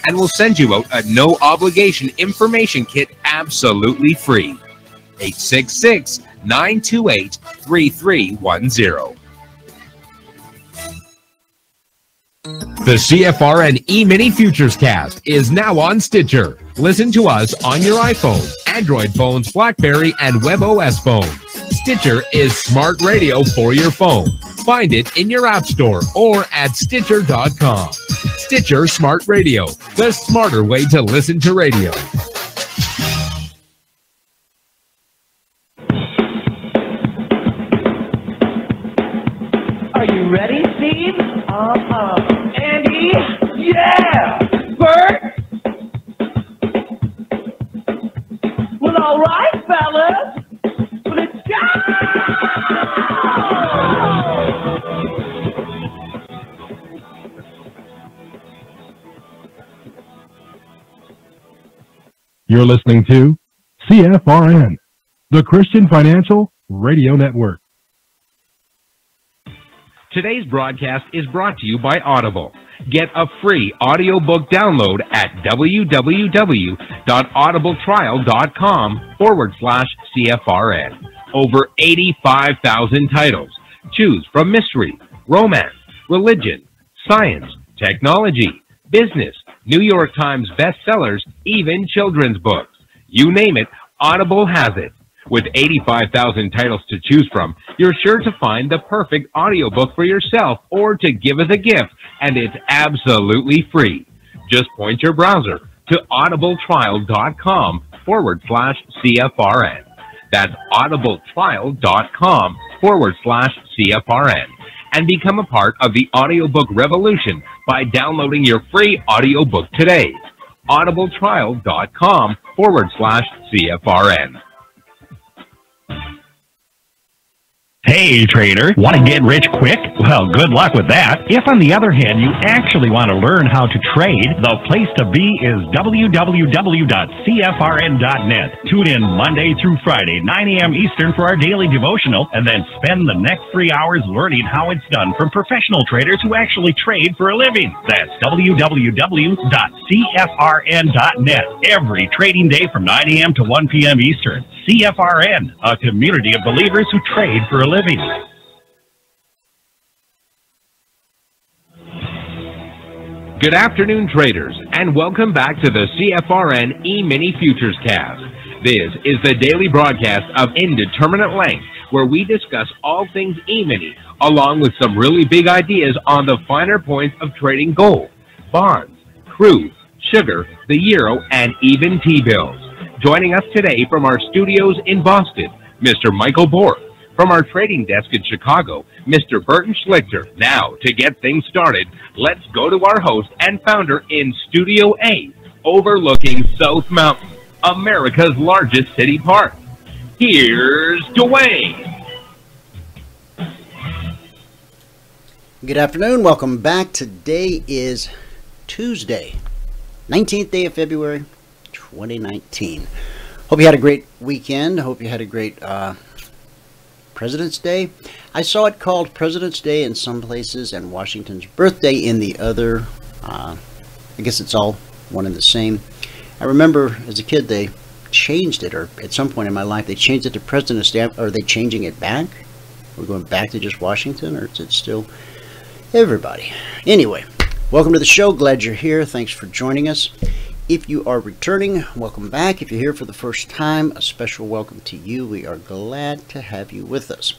and we'll send you out a no-obligation information kit absolutely free. 866-928-3310. The CFRN Emini Futures Cast is now on Stitcher. Listen to us on your iPhone, Android phones, BlackBerry, and WebOS phones. Stitcher is smart radio for your phone. Find it in your app store or at Stitcher.com. Stitcher Smart Radio, the smarter way to listen to radio. Are you ready, Steve? Andy? Yeah! Bert? Well, all right, fellas. Let's go! You're listening to CFRN, the Christian Financial Radio Network. Today's broadcast is brought to you by Audible. Get a free audiobook download at www.audibletrial.com/CFRN. Over 85,000 titles. Choose from mystery, romance, religion, science, technology, business, New York Times bestsellers, even children's books. You name it, Audible has it. With 85,000 titles to choose from, you're sure to find the perfect audiobook for yourself or to give as a gift, and it's absolutely free. Just point your browser to audibletrial.com/CFRN. That's audibletrial.com/CFRN. And become a part of the audiobook revolution by downloading your free audiobook today. audibletrial.com/CFRN. Hey trader, want to get rich quick? Well, good luck with that. If on the other hand you actually want to learn how to trade, the place to be is www.cfrn.net. Tune in Monday through Friday, 9 a.m. Eastern for our daily devotional, and then spend the next 3 hours learning how it's done from professional traders who actually trade for a living. That's www.cfrn.net. Every trading day from 9 a.m. to 1 p.m. Eastern. CFRN, a community of believers who trade for a living. Good afternoon, traders, and welcome back to the CFRN Emini Futures Cast. This is the daily broadcast of Indeterminate Length, where we discuss all things Emini, along with some really big ideas on the finer points of trading gold, bonds, crude, sugar, the euro, and even T-bills. Joining us today from our studios in Boston, Mr. Michael Borth. From our trading desk in Chicago, Mr. Burton Schlichter. Now, to get things started, let's go to our host and founder in Studio A, overlooking South Mountain, America's largest city park. Here's Dwayne. Good afternoon. Welcome back. Today is Tuesday, 19th day of February, 2019. Hope you had a great weekend. Hope you had a great President's Day. I saw it called President's Day in some places and Washington's birthday in the other. I guess it's all one and the same. I remember as a kid they changed it, or at some point in my life they changed it to President's Day. Are they changing it back? We're going back to just Washington, or is it still everybody? Anyway, welcome to the show. Glad you're here. Thanks for joining us. If you are returning, welcome back. If you're here for the first time, a special welcome to you. We are glad to have you with us.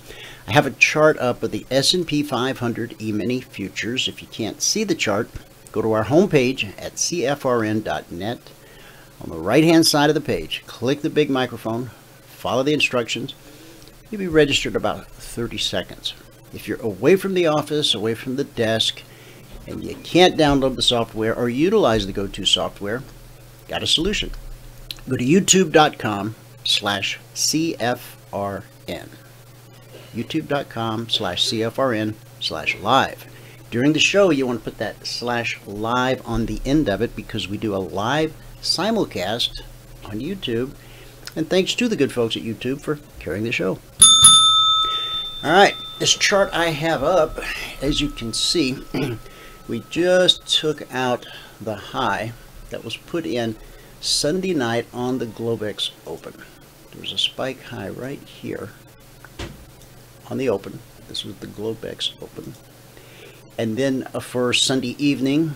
I have a chart up of the S&P 500 Emini Futures. If you can't see the chart, go to our homepage at cfrn.net. On the right-hand side of the page, click the big microphone, follow the instructions. You'll be registered in about 30 seconds. If you're away from the office, away from the desk, and you can't download the software or utilize the go-to software, got a solution. Go to youtube.com/CFRN. youtube.com/CFRN/live. During the show, you want to put that /live on the end of it because we do a live simulcast on YouTube. And thanks to the good folks at YouTube for carrying the show. All right, this chart I have up, as you can see, we just took out the high that was put in Sunday night on the Globex Open. There was a spike high right here on the open. This was the Globex Open. And then for Sunday evening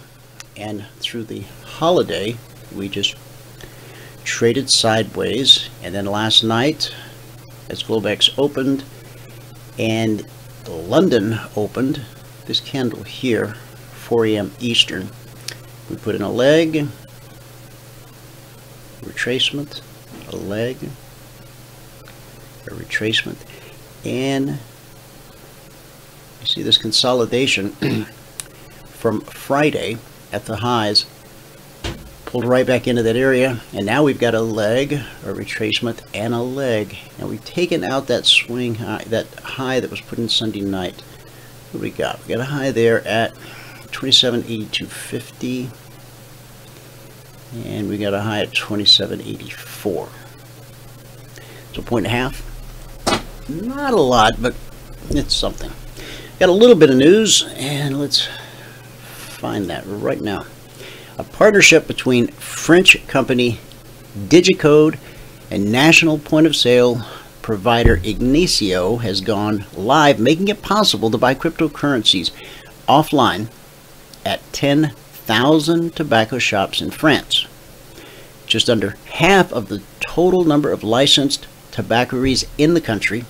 and through the holiday, we just traded sideways. And then last night, as Globex opened and London opened, this candle here, 4 a.m. Eastern, we put in a leg, retracement, a leg, a retracement, and you see this consolidation from Friday at the highs pulled right back into that area, and now we've got a leg, a retracement, and a leg, and we've taken out that swing high, that high that was put in Sunday night. What do we got? We got a high there at 2782.50, and we got a high at 2784. So 1.5. Not a lot, but it's something. Got a little bit of news, and let's find that right now. A partnership between French company Digicode and national point of sale provider Ignicio has gone live, making it possible to buy cryptocurrencies offline at 10,000 tobacco shops in France. Just under half of the total number of licensed tobacceries in the country.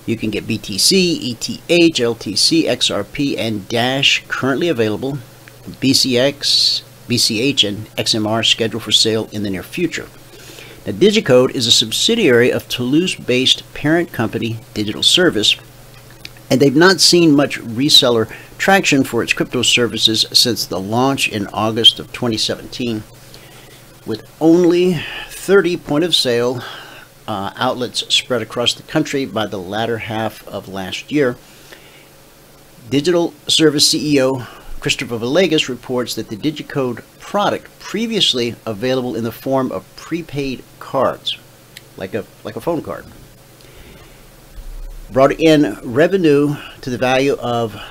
You can get BTC, ETH, LTC, XRP, and Dash currently available. BCX, BCH, and XMR scheduled for sale in the near future. Now, Digicode is a subsidiary of Toulouse-based parent company Digital Service, and they've not seen much reseller traction for its crypto services since the launch in August of 2017. With only 30 point-of-sale outlets spread across the country by the latter half of last year, Digital Service CEO Christopher Villegas reports that the Digicode product, previously available in the form of prepaid cards, like a phone card, brought in revenue to the value of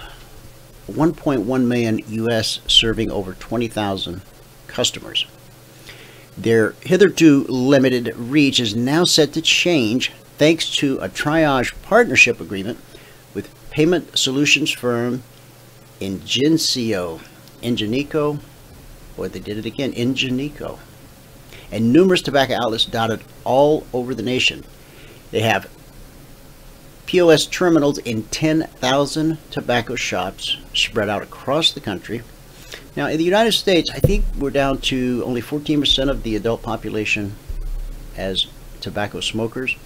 1.1 million US, serving over 20,000 customers. Their hitherto limited reach is now set to change thanks to a triage partnership agreement with payment solutions firm Ingenico, boy, they did it again, Ingenico, and numerous tobacco outlets dotted all over the nation. They have POS terminals in 10,000 tobacco shops spread out across the country. Now, in the United States, I think we're down to only 14% of the adult population as tobacco smokers.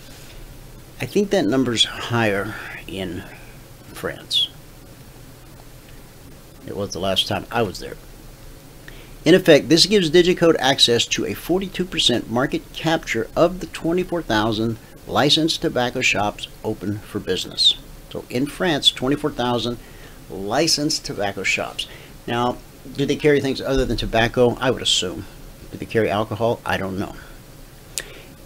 I think that number's higher in France. It was the last time I was there. In effect, this gives Digicode access to a 42% market capture of the 24,000 licensed tobacco shops open for business. So in France, 24,000 licensed tobacco shops. Now, do they carry things other than tobacco? I would assume. Do they carry alcohol? I don't know.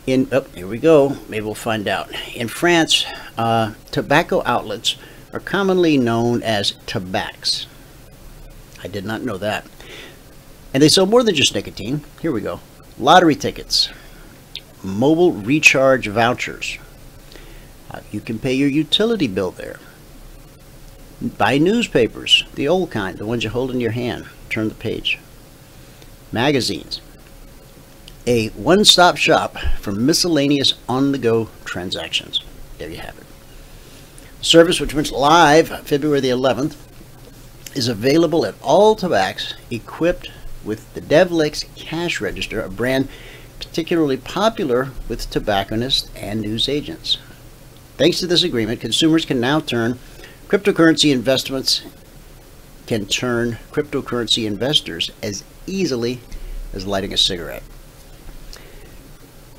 Here we go. Maybe we'll find out. In France, tobacco outlets are commonly known as tabacs. I did not know that. And they sell more than just nicotine. Here we go. Lottery tickets, mobile recharge vouchers. You can pay your utility bill there. Buy newspapers, the old kind, the ones you hold in your hand. Turn the page. Magazines. A one-stop shop for miscellaneous on-the-go transactions. There you have it. The service, which went live February the 11th, is available at all tabacs equipped with the Devlex cash register, a brand particularly popular with tobacconists and news agents. Thanks to this agreement, consumers can now turn cryptocurrency investors as easily as lighting a cigarette.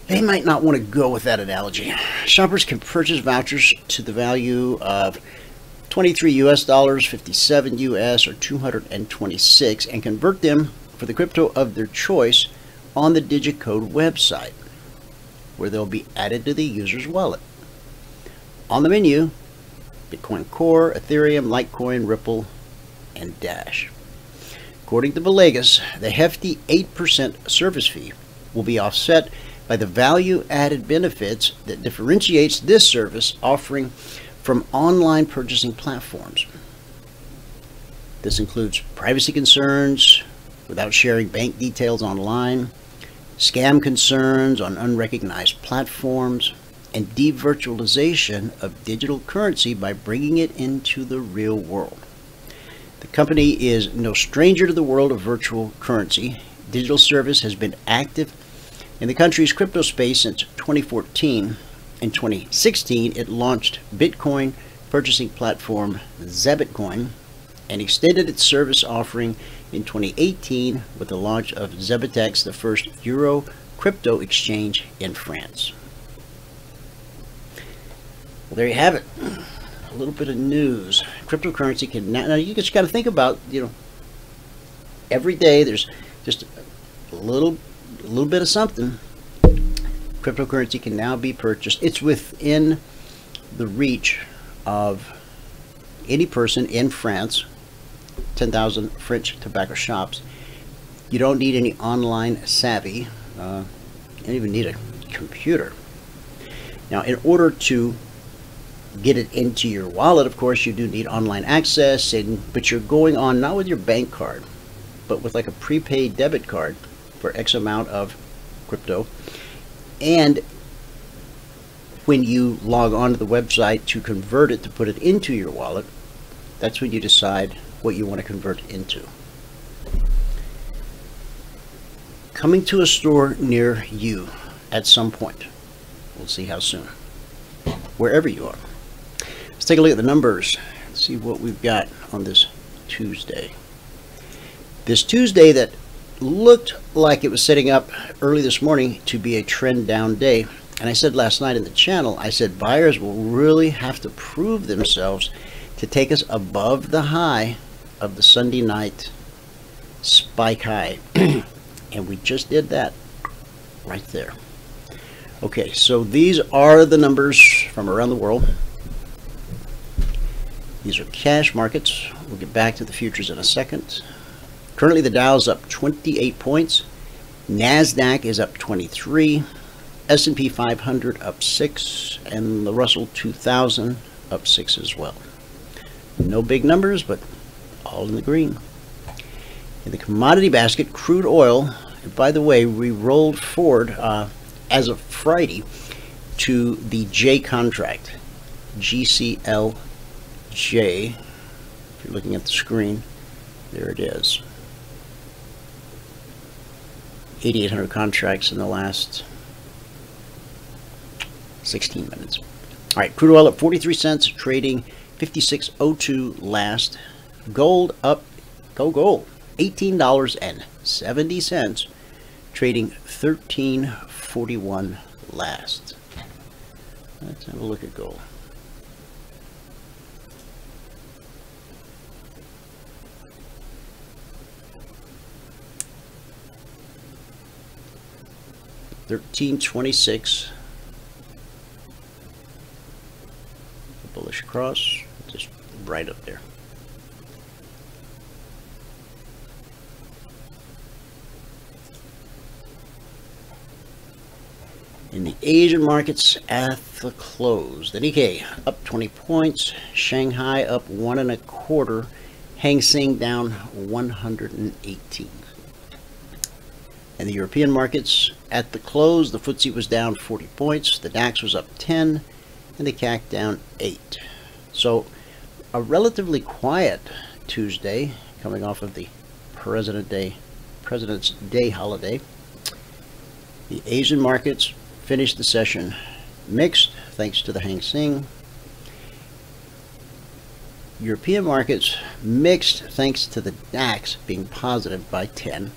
They might not want to go with that analogy. Shoppers can purchase vouchers to the value of $23 US, 57 US, or 226, and convert them for the crypto of their choice on the Digicode website, where they'll be added to the user's wallet. On the menu, Bitcoin Core, Ethereum, Litecoin, Ripple, and Dash. According to Villegas, the hefty 8% service fee will be offset by the value-added benefits that differentiates this service offering from online purchasing platforms. This includes privacy concerns without sharing bank details online, scam concerns on unrecognized platforms, and devirtualization of digital currency by bringing it into the real world. The company is no stranger to the world of virtual currency. Digital service has been active in the country's crypto space since 2014. In 2016, it launched Bitcoin purchasing platform Zebitcoin and extended its service offering in 2018 with the launch of Zebitex, the first Euro crypto exchange in France. Well, there you have it. A little bit of news. Cryptocurrency can now you just got to think about, every day there's just a little bit of something. Cryptocurrency can now be purchased. It's within the reach of any person in France. 10,000 French tobacco shops. You don't need any online savvy. You don't even need a computer. Now, in order to get it into your wallet, of course, you do need online access, but you're going on not with your bank card, but with like a prepaid debit card for X amount of crypto. And when you log on to the website to convert it, to put it into your wallet, that's when you decide what you want to convert it into. Coming to a store near you at some point. We'll see how soon. Wherever you are. Let's take a look at the numbers and see what we've got on this Tuesday. This Tuesday that looked like it was setting up early this morning to be a trend down day. And I said last night in the channel, I said buyers will really have to prove themselves to take us above the high of the Sunday night spike high. And we just did that right there. Okay, so these are the numbers from around the world. These are cash markets. We'll get back to the futures in a second. Currently the Dow's up 28 points. NASDAQ is up 23. S&P 500 up 6. And the Russell 2000 up 6 as well. No big numbers, but all in the green. In the commodity basket, crude oil, and by the way, we rolled forward as of Friday to the J contract, GCLJ. If you're looking at the screen, there it is. 8,800 contracts in the last 16 minutes. All right, crude oil at 43 cents, trading 56.02 last. Gold up, go gold, $18.70, trading 13.41 last. Let's have a look at gold. $13.26. Bullish cross, just right up there. In the Asian markets at the close, the Nikkei up 20 points, Shanghai up 1 1/4, Hang Seng down 118. In the European markets at the close, the FTSE was down 40 points, the DAX was up 10, and the CAC down 8. So a relatively quiet Tuesday coming off of the President's Day holiday. The Asian markets finished the session mixed thanks to the Hang Seng. European markets mixed thanks to the DAX being positive by 10.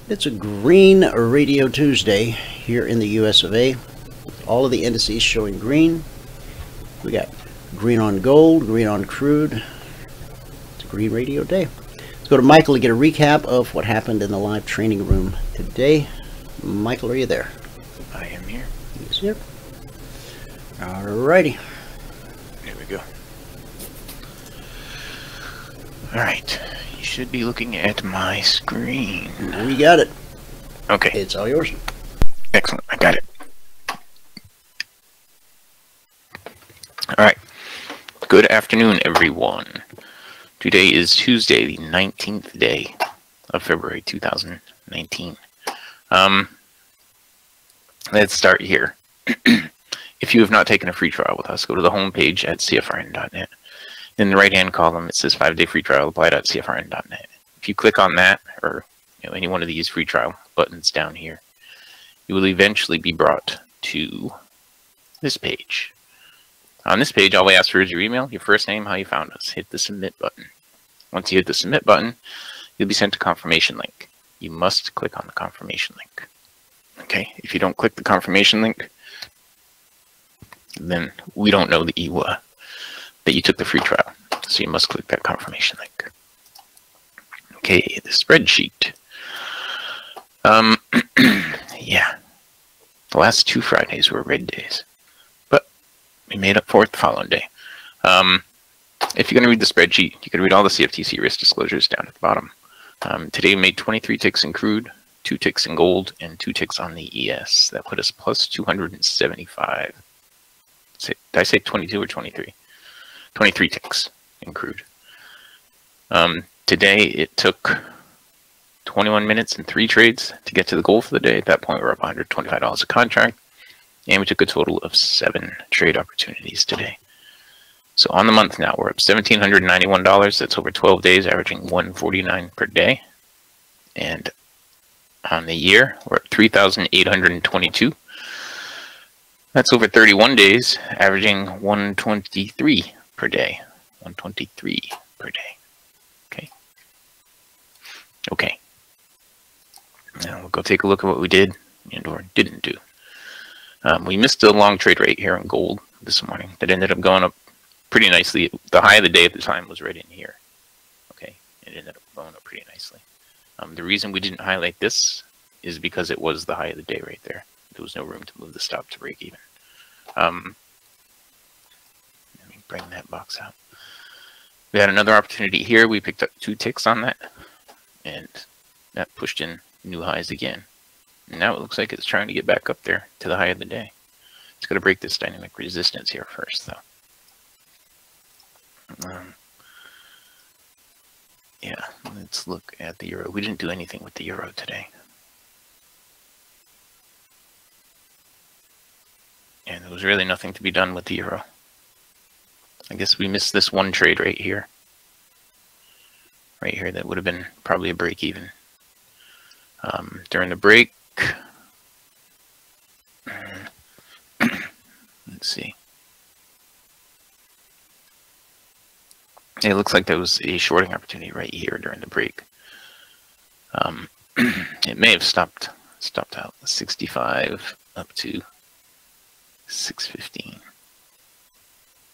It's a green radio Tuesday here in the US of A. All of the indices showing green. We got green on gold, green on crude. It's a green radio day. Let's go to Michael to get a recap of what happened in the live training room today. Michael, are you there? I am here. He's here. Alrighty. Here we go. Alright. You should be looking at my screen. We got it. Okay. It's all yours. Excellent. I got it. All right. Good afternoon, everyone. Today is Tuesday, the 19th day of February 2019. Let's start here. If you have not taken a free trial with us, go to the home page at CFRN.net. In the right-hand column, it says 5-day free trial, apply.cfrn.net. If you click on that, or any one of these free trial buttons down here, you will eventually be brought to this page. On this page, all we ask for is your email, your first name, how you found us. Hit the submit button. Once you hit the submit button, you'll be sent a confirmation link. You must click on the confirmation link. Okay, if you don't click the confirmation link, then we don't know that you took the free trial. So you must click that confirmation link. Okay, the spreadsheet. Yeah, the last 2 Fridays were red days, but we made up for it the following day. If you're going to read the spreadsheet, you can read all the CFTC risk disclosures down at the bottom. Today we made 23 ticks in crude, 2 ticks in gold, and 2 ticks on the ES. That put us plus 275. Did I say 22 or 23? 23 ticks in crude. Today it took 21 minutes and 3 trades to get to the goal for the day. At that point, we're up $125 a contract, and we took a total of 7 trade opportunities today. So on the month now, we're up $1,791. That's over 12 days, averaging $149 per day. And on the year, we're at $3,822. That's over 31 days, averaging $123 per day. $123 per day. Okay. Okay. Now we'll go take a look at what we did and or didn't do. We missed a long trade right here in gold this morning that ended up going up pretty nicely. The high of the day at the time was right in here. Okay, it ended up going up pretty nicely. The reason we didn't highlight this is because it was the high of the day right there. There was no room to move the stop to break even. Let me bring that box out. We had another opportunity here. We picked up 2 ticks on that, and that pushed in new highs again. And now it looks like it's trying to get back up there to the high of the day. It's going to break this dynamic resistance here first, though. Yeah, let's look at the euro. We didn't do anything with the euro today. And there was really nothing to be done with the euro. I guess we missed this one trade right here. Right here, that would have been probably a break even. During the break, let's see. It looks like there was a shorting opportunity right here during the break. It may have stopped out 65 up to 615.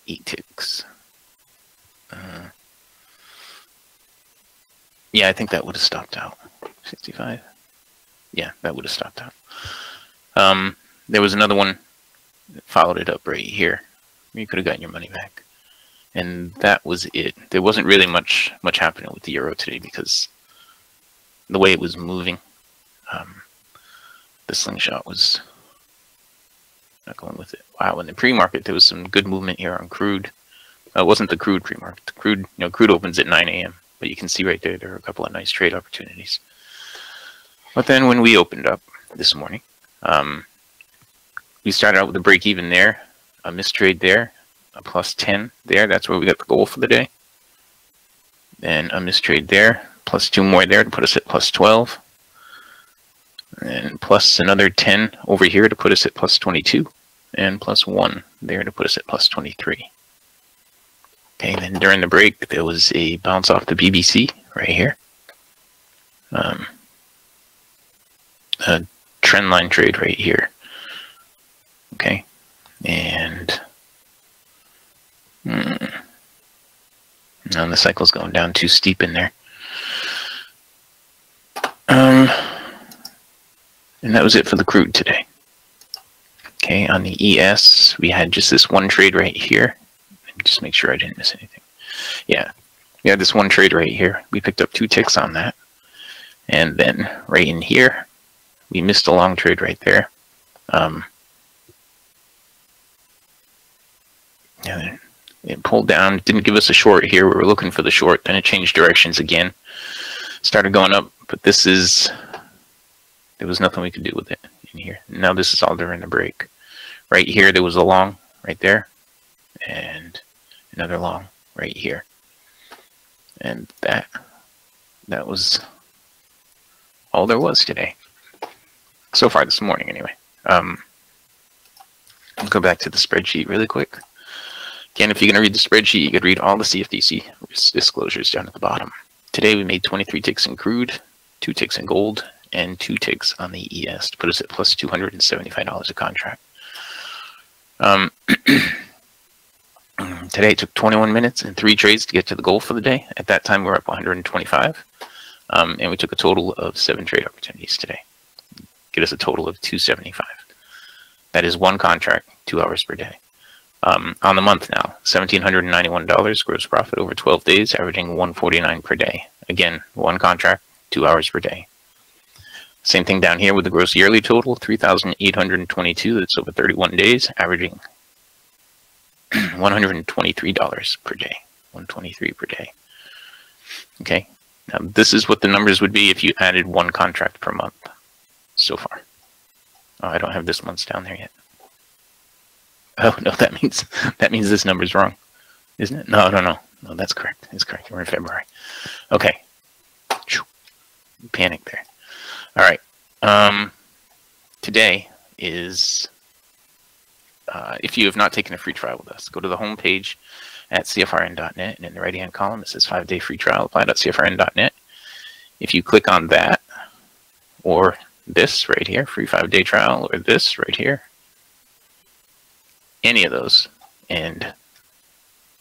8 ticks. Yeah, I think that would have stopped out. 65. Yeah, that would have stopped out. There was another one that followed it up right here. You could have gotten your money back. And that was it. There wasn't really much happening with the euro today because the way it was moving, the slingshot was not going with it. Wow, in the pre-market there was some good movement here on crude. It wasn't the crude pre-market. The crude, crude opens at 9 a.m. But you can see right there are a couple of nice trade opportunities. But then when we opened up this morning, we started out with a break even there, a missed trade there, a plus 10 there. That's where we got the goal for the day. Then a missed trade there, plus 2 more there to put us at plus 12. And plus another 10 over here to put us at plus 22. And plus 1 there to put us at plus 23. Okay, then during the break, there was a bounce off the BBC right here. A trend line trade right here. Okay, and now the cycle's going down too steep in there. And that was it for the crude today. Okay, on the ES, we had just this one trade right here. Just make sure I didn't miss anything. Yeah, We had this one trade right here. We picked up 2 ticks on that. And then right in here, we missed a long trade right there. Yeah, it pulled down. It didn't give us a short here. We were looking for the short. Then it changed directions again. Started going up. But this is... There was nothing we could do with it in here. Now this is all during the break. Right here, there was a long right there. And another long right here. And that was all there was today. So far this morning, anyway. Let's go back to the spreadsheet really quick. Again, if you're going to read the spreadsheet, you could read all the CFTC disclosures down at the bottom. Today we made 23 ticks in crude, 2 ticks in gold, and 2 ticks on the ES to put us at plus $275 a contract. Today it took 21 minutes and 3 trades to get to the goal for the day. At that time, we were up 125. And we took a total of 7 trade opportunities today. Get us a total of 275. That is 1 contract, 2 hours per day. On the month now, $1,791 gross profit over 12 days, averaging $149 per day. Again, 1 contract, 2 hours per day. Same thing down here with the gross yearly total, $3,822. That's over 31 days, averaging $123 per day. 123 per day. Okay. Now this is what the numbers would be if you added 1 contract per month so far. Oh, I don't have this month's down there yet. Oh no, that means this number's wrong, isn't it? No, that's correct. It's correct. We're in February. Okay. Panic there. All right. Today is, if you have not taken a free trial with us, go to the home page at CFRN.net, and in the right-hand column it says 5-day free trial, apply.cfrn.net. If you click on that, or this right here, free 5-day trial, or this right here, any of those, and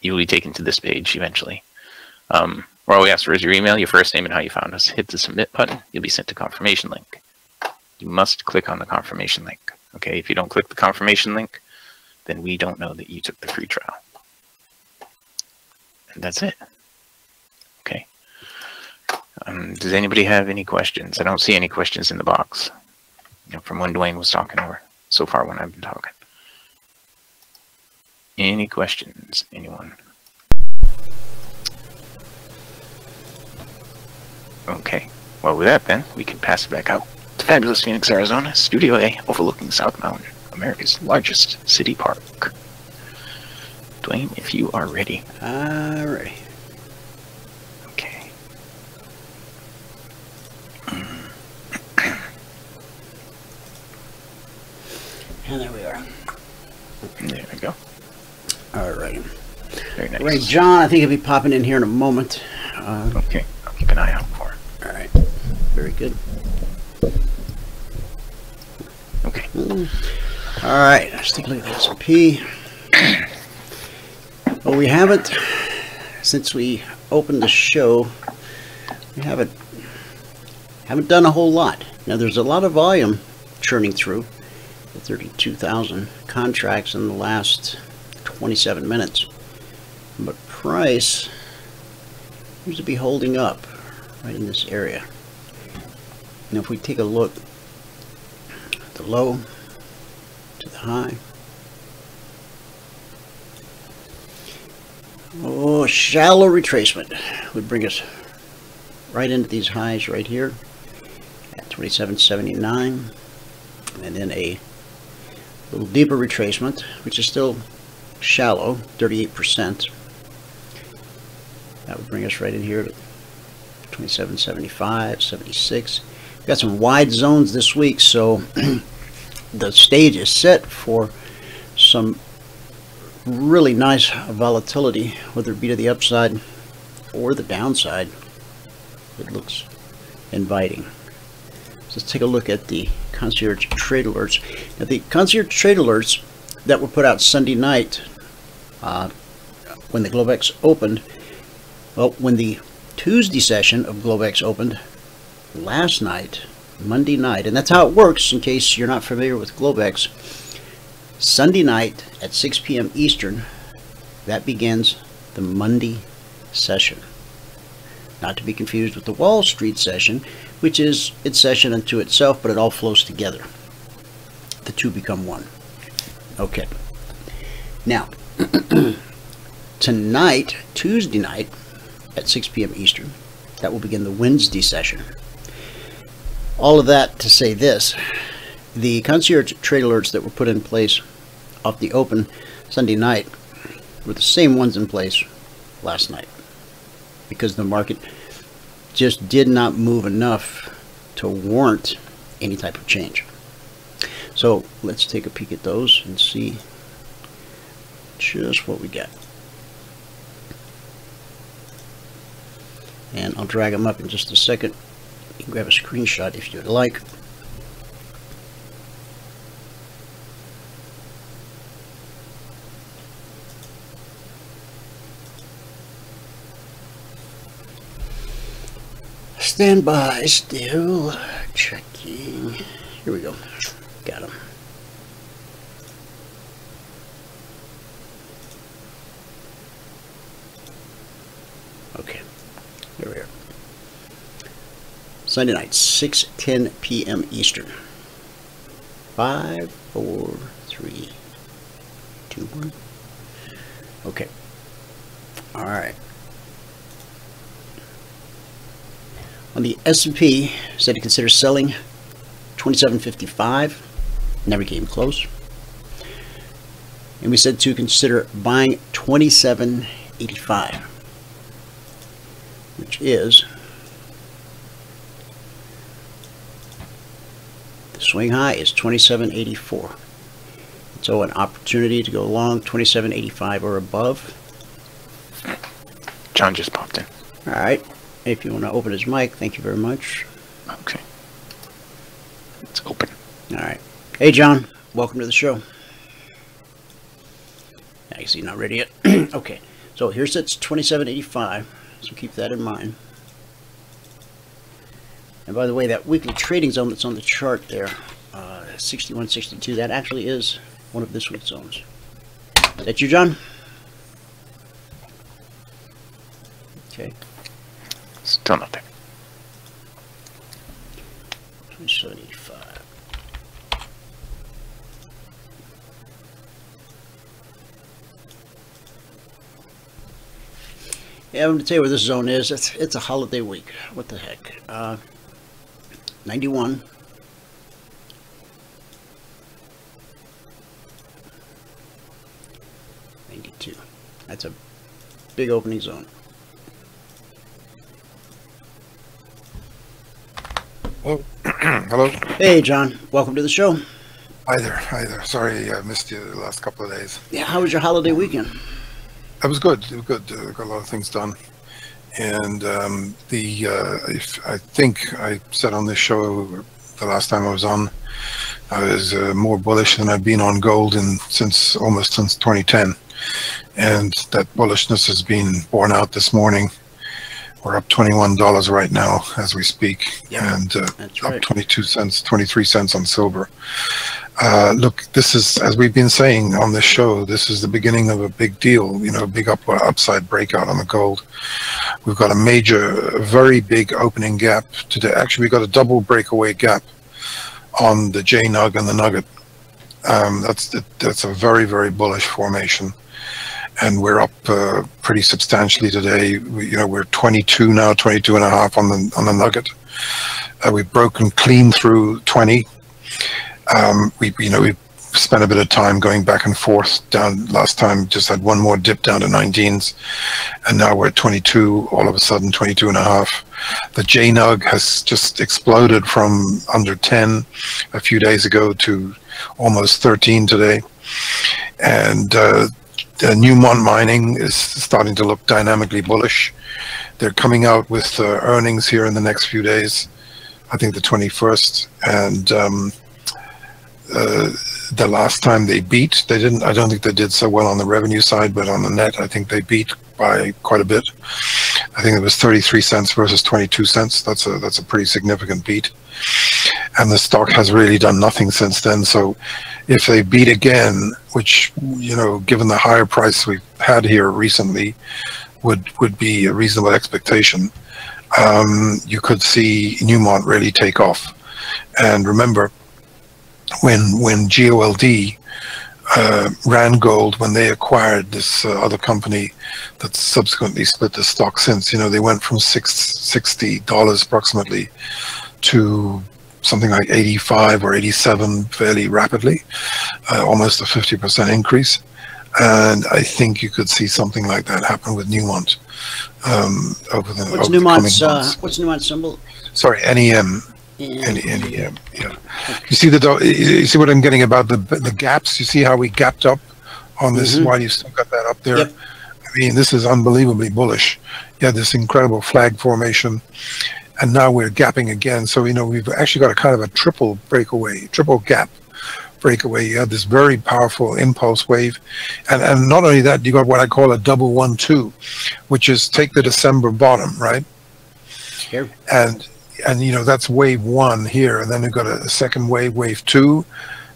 you will be taken to this page eventually. Where all we ask for is your email, your first name, and how you found us. Hit the submit button. You'll be sent to confirmation link. You must click on the confirmation link. Okay, if you don't click the confirmation link, then we don't know that you took the free trial. And that's it. Okay. Does anybody have any questions? I don't see any questions in the box, from when Dwayne was talking, or so far when I've been talking. Any questions, anyone? Okay. Well, with that, then, we can pass it back out to fabulous Phoenix, Arizona, Studio A, overlooking South Mountain, America's largest city park. Dwayne, if you are ready. Ready. Okay. And there we are. There we go. All right. Very nice. Right, John, I think he'll be popping in here in a moment. Okay. I'll keep an eye out for it. All right. Very good. Okay. All right. Let's take a look at the S&P. Well, we haven't, since we opened the show, we haven't done a whole lot. Now, there's a lot of volume churning through. 32,000 contracts in the last 27 minutes. But price seems to be holding up right in this area. Now, if we take a look at the low to the high, oh, shallow retracement would bring us right into these highs right here at 27.79, and then a little deeper retracement, which is still shallow, 38%. That would bring us right in here to 27.75, 76. We've got some wide zones this week, so the stage is set for some really nice volatility, whether it be to the upside or the downside. It looks inviting. So let's take a look at the Concierge Trade Alerts. Now, the Concierge Trade Alerts that were put out Sunday night when the Globex opened, well, when the Tuesday session of Globex opened last night, Monday night, and that's how it works in case you're not familiar with Globex. Sunday night at 6 p.m. Eastern, that begins the Monday session. not to be confused with the Wall Street session, which is its session unto itself, but it all flows together. The two become one. Okay. Now, tonight, Tuesday night, at 6 p.m. Eastern, that will begin the Wednesday session. All of that to say this: the Concierge Trade Alerts that were put in place off the open Sunday night were the same ones in place last night, because the market just did not move enough to warrant any type of change. So let's take a peek at those and see just what we got. And I'll drag them up in just a second. You can grab a screenshot if you'd like. Stand by, still checking. Here we go. Got them. Okay, here we are. Sunday night, 6:10 p.m. Eastern. 5, 4, 3, 2, 1. Okay. All right. On the S&P, said to consider selling 27.55. Never came close. And we said to consider buying 27.85, which is the swing high is 27.84. So an opportunity to go long 27.85 or above. John just popped in. All right. If you want to open his mic, thank you very much. Okay. It's open. All right. Hey, John. Welcome to the show. I see, not ready yet. Okay. So here's its 27.85. So keep that in mind. And by the way, that weekly trading zone that's on the chart there, 61.62, that actually is one of this week's zones. Is that you, John? Okay. Still nothing. 27.85. Yeah, I'm going to tell you where this zone is. It's a holiday week. What the heck? 91. 92. That's a big opening zone. Oh, hello. Hey, John. Welcome to the show. Hi there. Hi there. Sorry I missed you the last couple of days. Yeah, how was your holiday weekend? It was good. It was good. Got a lot of things done. And I think I said on this show the last time I was on, I was more bullish than I've been on gold almost since 2010. And that bullishness has been borne out this morning. We're up $21 right now as we speak, yep, and that's right. Up 22 cents, 23 cents on silver. Look, this is, as we've been saying on this show, this is the beginning of a big deal, you know, a big upside breakout on the gold. We've got a very big opening gap today. Actually, we've got a double breakaway gap on the J-Nug and the Nugget. That's a very, very bullish formation. And we're up pretty substantially today. We're 22 now, 22 and a half on the Nugget. We've broken clean through 20. We've spent a bit of time going back and forth down. Last time just had one more dip down to 19s, and now we're at 22. All of a sudden, 22 and a half. The J-Nug has just exploded from under 10 a few days ago to almost 13 today, and Newmont Mining is starting to look dynamically bullish. They're coming out with earnings here in the next few days, I think the 21st, and the last time they beat, I don't think they did so well on the revenue side, but on the net, I think they beat by quite a bit. I think it was 33 cents versus 22 cents. That's a pretty significant beat. And the stock has really done nothing since then. So if they beat again, which, given the higher price we've had here recently, would be a reasonable expectation, you could see Newmont really take off. And remember, when GOLD Randgold, when they acquired this other company that subsequently split the stock since, they went from $60 approximately to something like 85 or 87 fairly rapidly, almost a 50% increase. And I think you could see something like that happen with Newmont over the coming months. What's Newmont's symbol? Sorry, NEM. NEM, yeah. You see what I'm getting about the gaps? You see how we gapped up on this while you still got that up there? Yep. I mean, this is unbelievably bullish. You had this incredible flag formation, and now we're gapping again. So, we've actually got a kind of a triple gap breakaway. You have this very powerful impulse wave. And not only that, you got what I call a double 1-2, which is take the December bottom, right? Here. And that's wave 1 here, and then you've got a second wave, wave 2,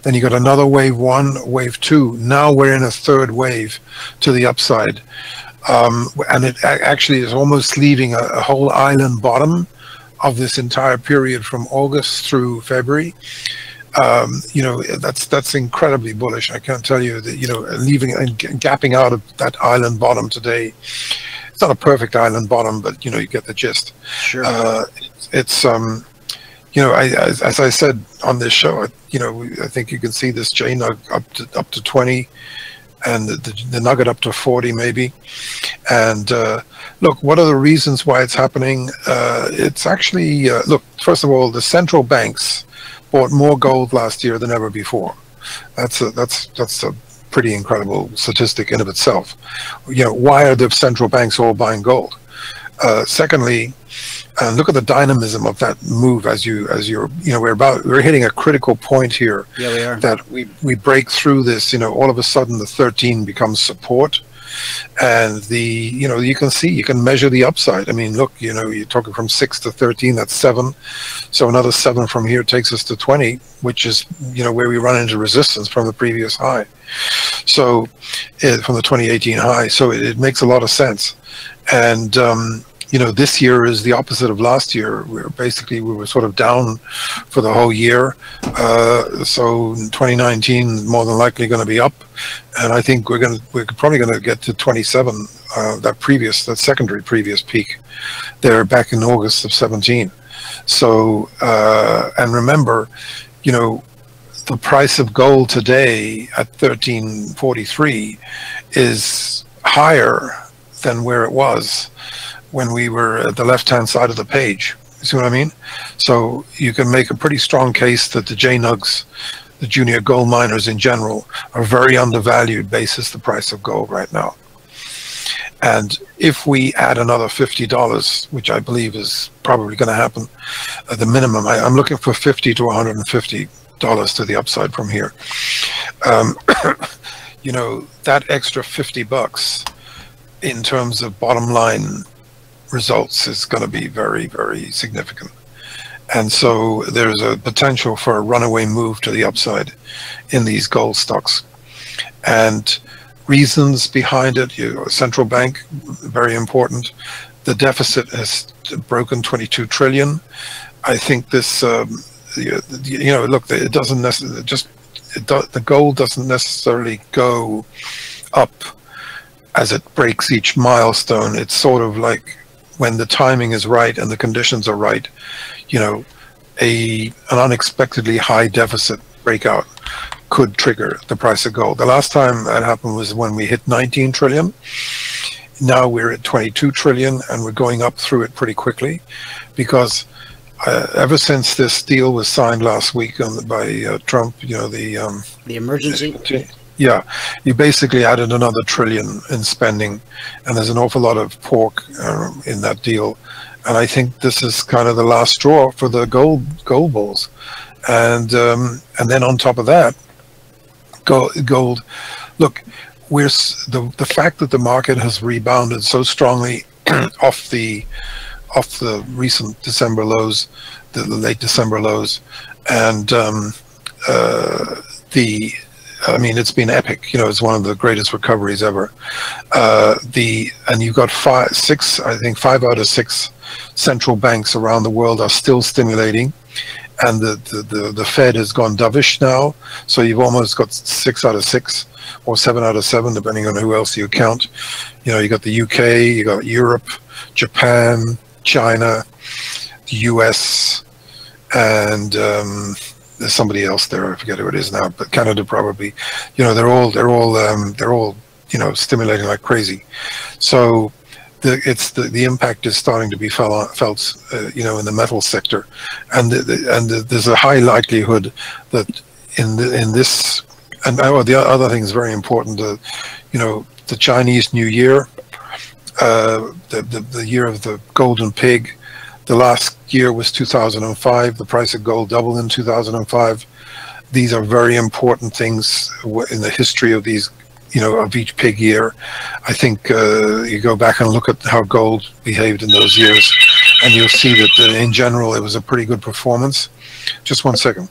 then you got another wave 1, wave 2. Now we're in a third wave to the upside, and it actually is almost leaving a whole island bottom of this entire period from August through February. That's incredibly bullish. I can't tell you that leaving and gapping out of that island bottom today. It's not a perfect island bottom, but you get the gist. Sure. It's as I said on this show, I think you can see this J-Nug up to 20, and the nugget up to 40 maybe. And look, what are the reasons why it's happening? It's actually look, first of all, the central banks bought more gold last year than ever before. That's a pretty incredible statistic in of itself. Why are the central banks all buying gold? Secondly, look at the dynamism of that move as you're we're hitting a critical point here. Yeah, we are. That we break through this. All of a sudden the 13 becomes support, and you can measure the upside. I mean, look, you're talking from 6 to 13. That's 7. So another 7 from here takes us to 20, which is where we run into resistance from the previous high. So from the 2018 high. So it makes a lot of sense. And this year is the opposite of last year. We were sort of down for the whole year. So in 2019, more than likely going to be up, and I think we're probably going to get to 27. That secondary previous peak, there back in August of 17. So and remember, the price of gold today at 1343 is higher than where it was when we were at the left-hand side of the page. You see what I mean? So you can make a pretty strong case that the JNUGs, the junior gold miners in general, are very undervalued basis the price of gold right now. And if we add another $50, which I believe is probably going to happen at the minimum, I'm looking for $50 to $150 to the upside from here. That extra $50 in terms of bottom line results is going to be very, very significant. And so there's a potential for a runaway move to the upside in these gold stocks. And reasons behind it, central bank, very important. The deficit has broken 22 trillion. I think this, look, it doesn't necessarily the gold doesn't necessarily go up as it breaks each milestone. It's sort of like when the timing is right and the conditions are right, an unexpectedly high deficit breakout could trigger the price of gold. The last time that happened was when we hit 19 trillion. Now we're at 22 trillion, and we're going up through it pretty quickly, because ever since this deal was signed last week by Trump, the emergency. Yeah, you basically added another trillion in spending, and there's an awful lot of pork in that deal. And I think this is kind of the last straw for the gold bulls. And then on top of that, gold. Look, the fact that the market has rebounded so strongly off the recent December lows, the late December lows, and I mean, it's been epic. You know, it's one of the greatest recoveries ever. And you've got five out of six central banks around the world are still stimulating, and the Fed has gone dovish now. So you've almost got 6 out of 6 or 7 out of 7, depending on who else you count. You know, you got the UK, you got Europe, Japan, China, the US, and there's somebody else there. I forget who it is now, but Canada probably. You know, they're all you know, stimulating like crazy. So the impact is starting to be felt you know, in the metal sector, and there's a high likelihood that in this, and the other thing is very important. You know, the Chinese New Year, the year of the golden pig. The last year was 2005. The price of gold doubled in 2005. These are very important things in the history of these, you know, of each pig year. I think you go back and look at how gold behaved in those years, and you'll see that in general it was a pretty good performance. Just one second.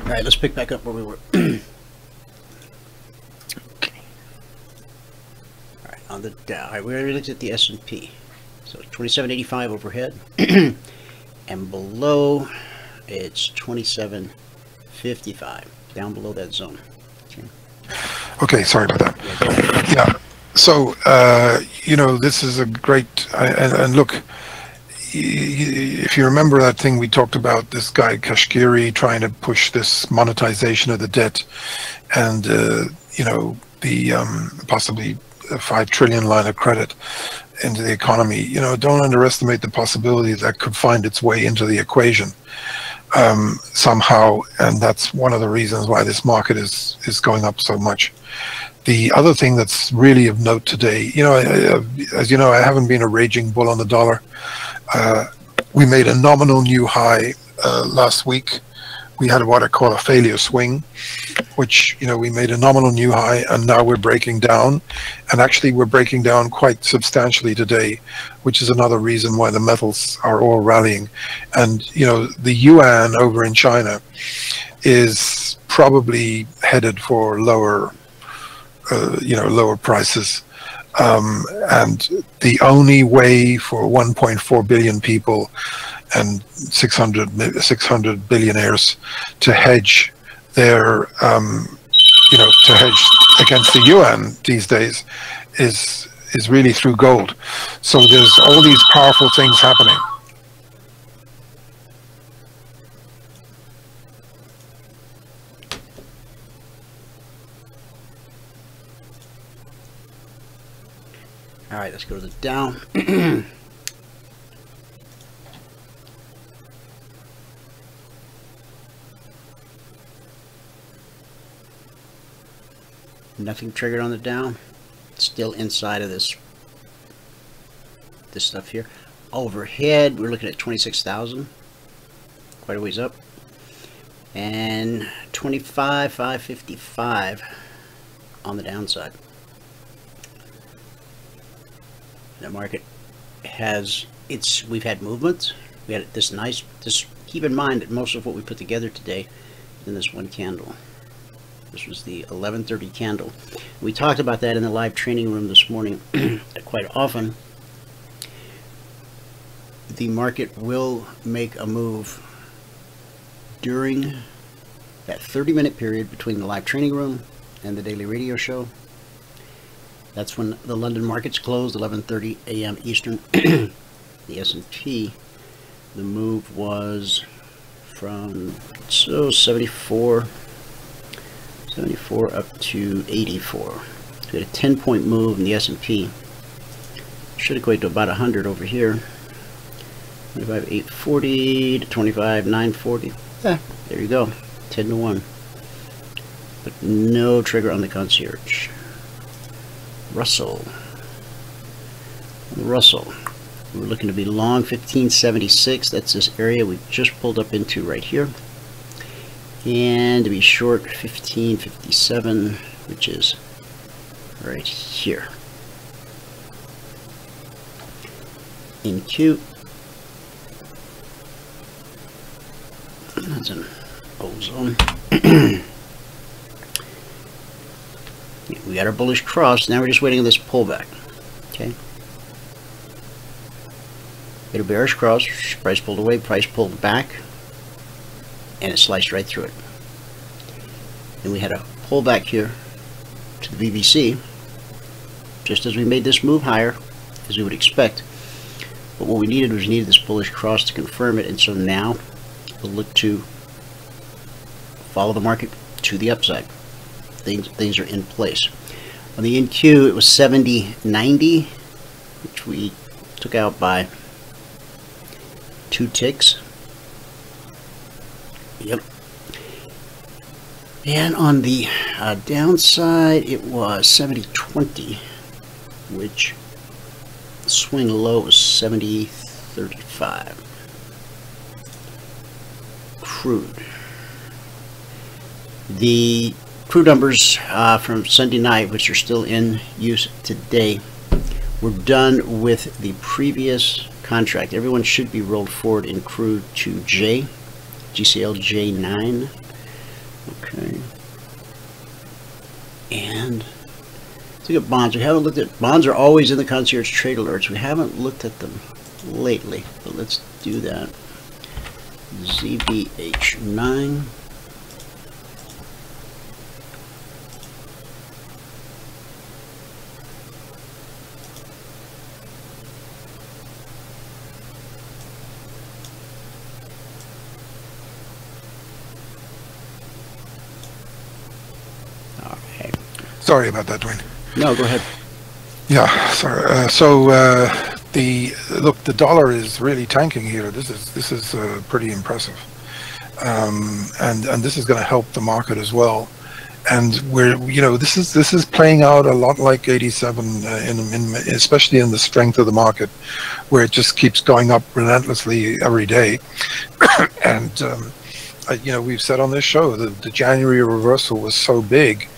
All right, let's pick back up where we were. Okay. All right, on the Dow. All right, we already looked at the S&P. So 2785 overhead, and below it's 2755, down below that zone. Okay, sorry about that. Yeah. So you know, this is a great and look. If you remember that thing we talked about, this guy Kashkiri trying to push this monetization of the debt, and you know, the possibly a 5 trillion line of credit into the economy. You know, don't underestimate the possibility that could find its way into the equation somehow, and that's one of the reasons why this market is going up so much. The other thing that's really of note today, you know, as you know, I haven't been a raging bull on the dollar. We made a nominal new high last week. We had what I call a failure swing, which, you know, we made a nominal new high, and now we're breaking down. And actually we're breaking down quite substantially today, which is another reason why the metals are all rallying. And, you know, the yuan over in China is probably headed for lower, you know, lower prices. And the only way for 1.4 billion people and 600 billionaires to hedge their, you know, to hedge against the yuan these days is really through gold. So there's all these powerful things happening. All right, let's go to the Dow. Nothing triggered on the Dow. Still inside of this stuff here. Overhead, we're looking at 26,000. Quite a ways up. And 25,555 on the downside. The market has we've had movements. We had this nice, just keep in mind that most of what we put together today in this one candle. This was the 11:30 candle. We talked about that in the live training room this morning. That quite often the market will make a move during that 30-minute period between the live training room and the daily radio show. That's when the London markets closed, 11:30 a.m. Eastern. The S&P, the move was from 74 up to 84. So we had a 10-point move in the S&P. Should equate to about 100 over here. 25,840 to 25,940. There you go, 10 to 1. But no trigger on the Concierge. Russell. We're looking to be long 1576. That's this area we just pulled up into right here. And to be short 1557, which is right here. In Q. That's an ozone. We got our bullish cross. Now we're just waiting on this pullback. Okay. Hit a bearish cross. Price pulled away. Price pulled back. And it sliced right through it. Then we had a pullback here to the BBC. Just as we made this move higher, as we would expect. But what we needed was this bullish cross to confirm it. And so now we'll look to follow the market to the upside. Things are in place. On the NQ, it was 70.90, which we took out by 2 ticks. Yep. And on the downside, it was 70.20, which the swing low was 70.35. Crude. The crude numbers from Sunday night, which are still in use today, we're done with the previous contract. Everyone should be rolled forward in crude to J, GCL J9. Okay. And let's look at bonds. We haven't looked at bonds. Are always in the Concierge Trade Alerts. We haven't looked at them lately, but let's do that. ZBH9. Sorry about that, Dwayne. No, go ahead. Yeah, sorry. The dollar is really tanking here. This is pretty impressive, and this is going to help the market as well. And this is playing out a lot like 87, especially in the strength of the market, where it just keeps going up relentlessly every day. And we've said on this show that the January reversal was so big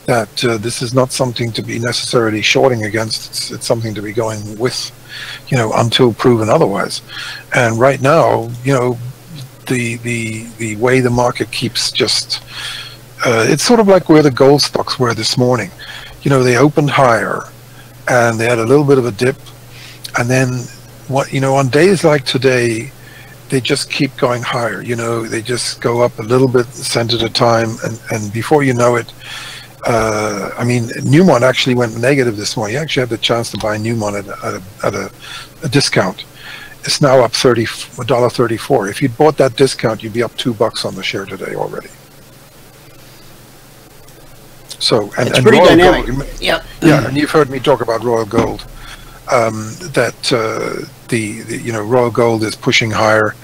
that this is not something to be necessarily shorting against. It's something to be going with, until proven otherwise. And right now, the way the market keeps just, it's sort of like where the gold stocks were this morning. They opened higher, and they had a little bit of a dip, and then on days like today, they just keep going higher. They just go up a little bit cent at a time, and before you know it. Newmont actually went negative this morning. You actually had the chance to buy Newmont at a discount. It's now up $1.34. If you'd bought that discount, you'd be up $2 on the share today already. So, and pretty Royal dynamic. Gold, Yep. Yeah, and you've heard me talk about Royal Gold. Royal Gold is pushing higher.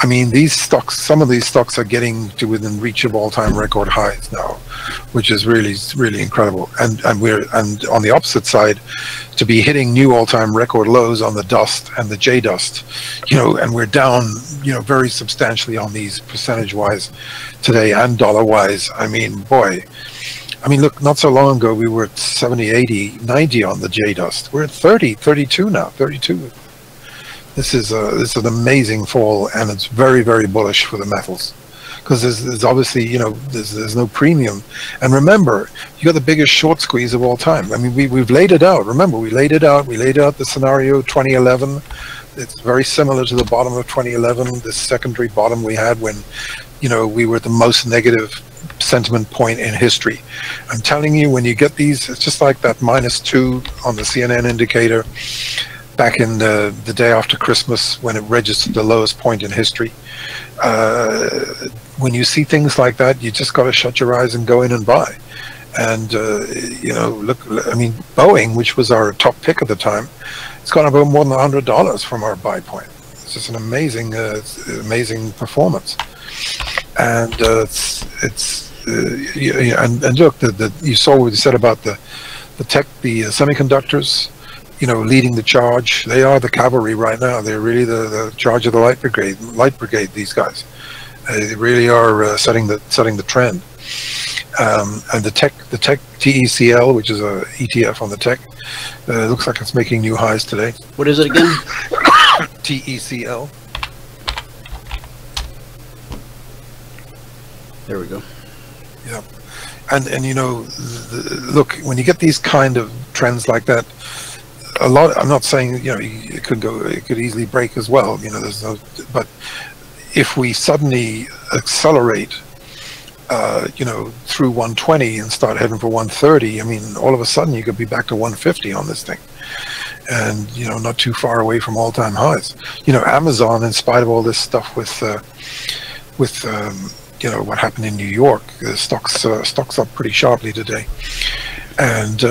These stocks, some of these stocks are getting to within reach of all-time record highs now, which is really, really incredible. And on the opposite side, to be hitting new all-time record lows on the dust and the J dust, and we're down, very substantially on these percentage-wise today and dollar-wise. Look, not so long ago we were at 70, 80, 90 on the J dust. We're at 30, 32 now, 32. This is an amazing fall, and it's very, very bullish for the metals, because there's obviously there's no premium. And remember, you got the biggest short squeeze of all time. We've laid it out. Remember, we laid it out. We laid out the scenario 2011. It's very similar to the bottom of 2011, the secondary bottom we had when we were at the most negative sentiment point in history. I'm telling you, when you get these, it's just like that -2 on the CNN indicator back in the day after Christmas, when it registered the lowest point in history. When you see things like that, you just got to shut your eyes and go in and buy. And look, Boeing, which was our top pick at the time, it's gone up more than $100 from our buy point. It's just an amazing, amazing performance. And and look, you saw what we said about the tech, the semiconductors. leading the charge. They are the cavalry right now. They're really the charge of the light brigade. These guys, they really are setting the trend. And the tech TECL, which is a ETF on the tech, looks like it's making new highs today. What is it again? TECL. There we go. Yeah, and look, when you get these kind of trends like that, a lot. I'm not saying it could easily break as well. There's no, but if we suddenly accelerate, through 120 and start heading for 130, I mean, all of a sudden you could be back to 150 on this thing, and not too far away from all-time highs. Amazon, in spite of all this stuff with what happened in New York, the stocks up pretty sharply today, and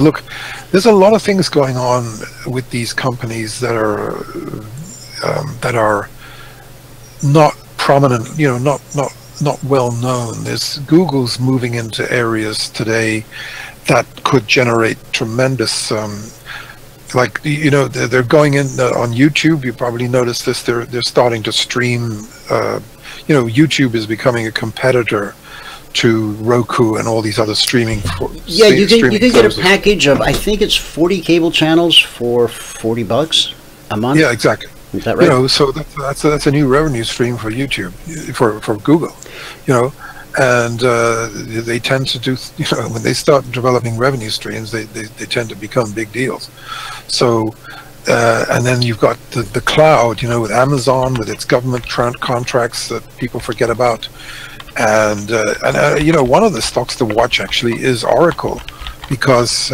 look, there's a lot of things going on with these companies that are not prominent, not well known. There's Google's moving into areas today that could generate tremendous they're going in on YouTube. You probably noticed this. They're starting to stream. YouTube is becoming a competitor to Roku and all these other streaming. You can get a package of, I think it's 40 cable channels for $40 a month. Yeah, exactly. Is that right? So that's a new revenue stream for YouTube, for Google. And they tend to do, when they start developing revenue streams, they tend to become big deals. So, and then you've got the cloud, with Amazon, with its government contracts that people forget about. And one of the stocks to watch actually is Oracle, because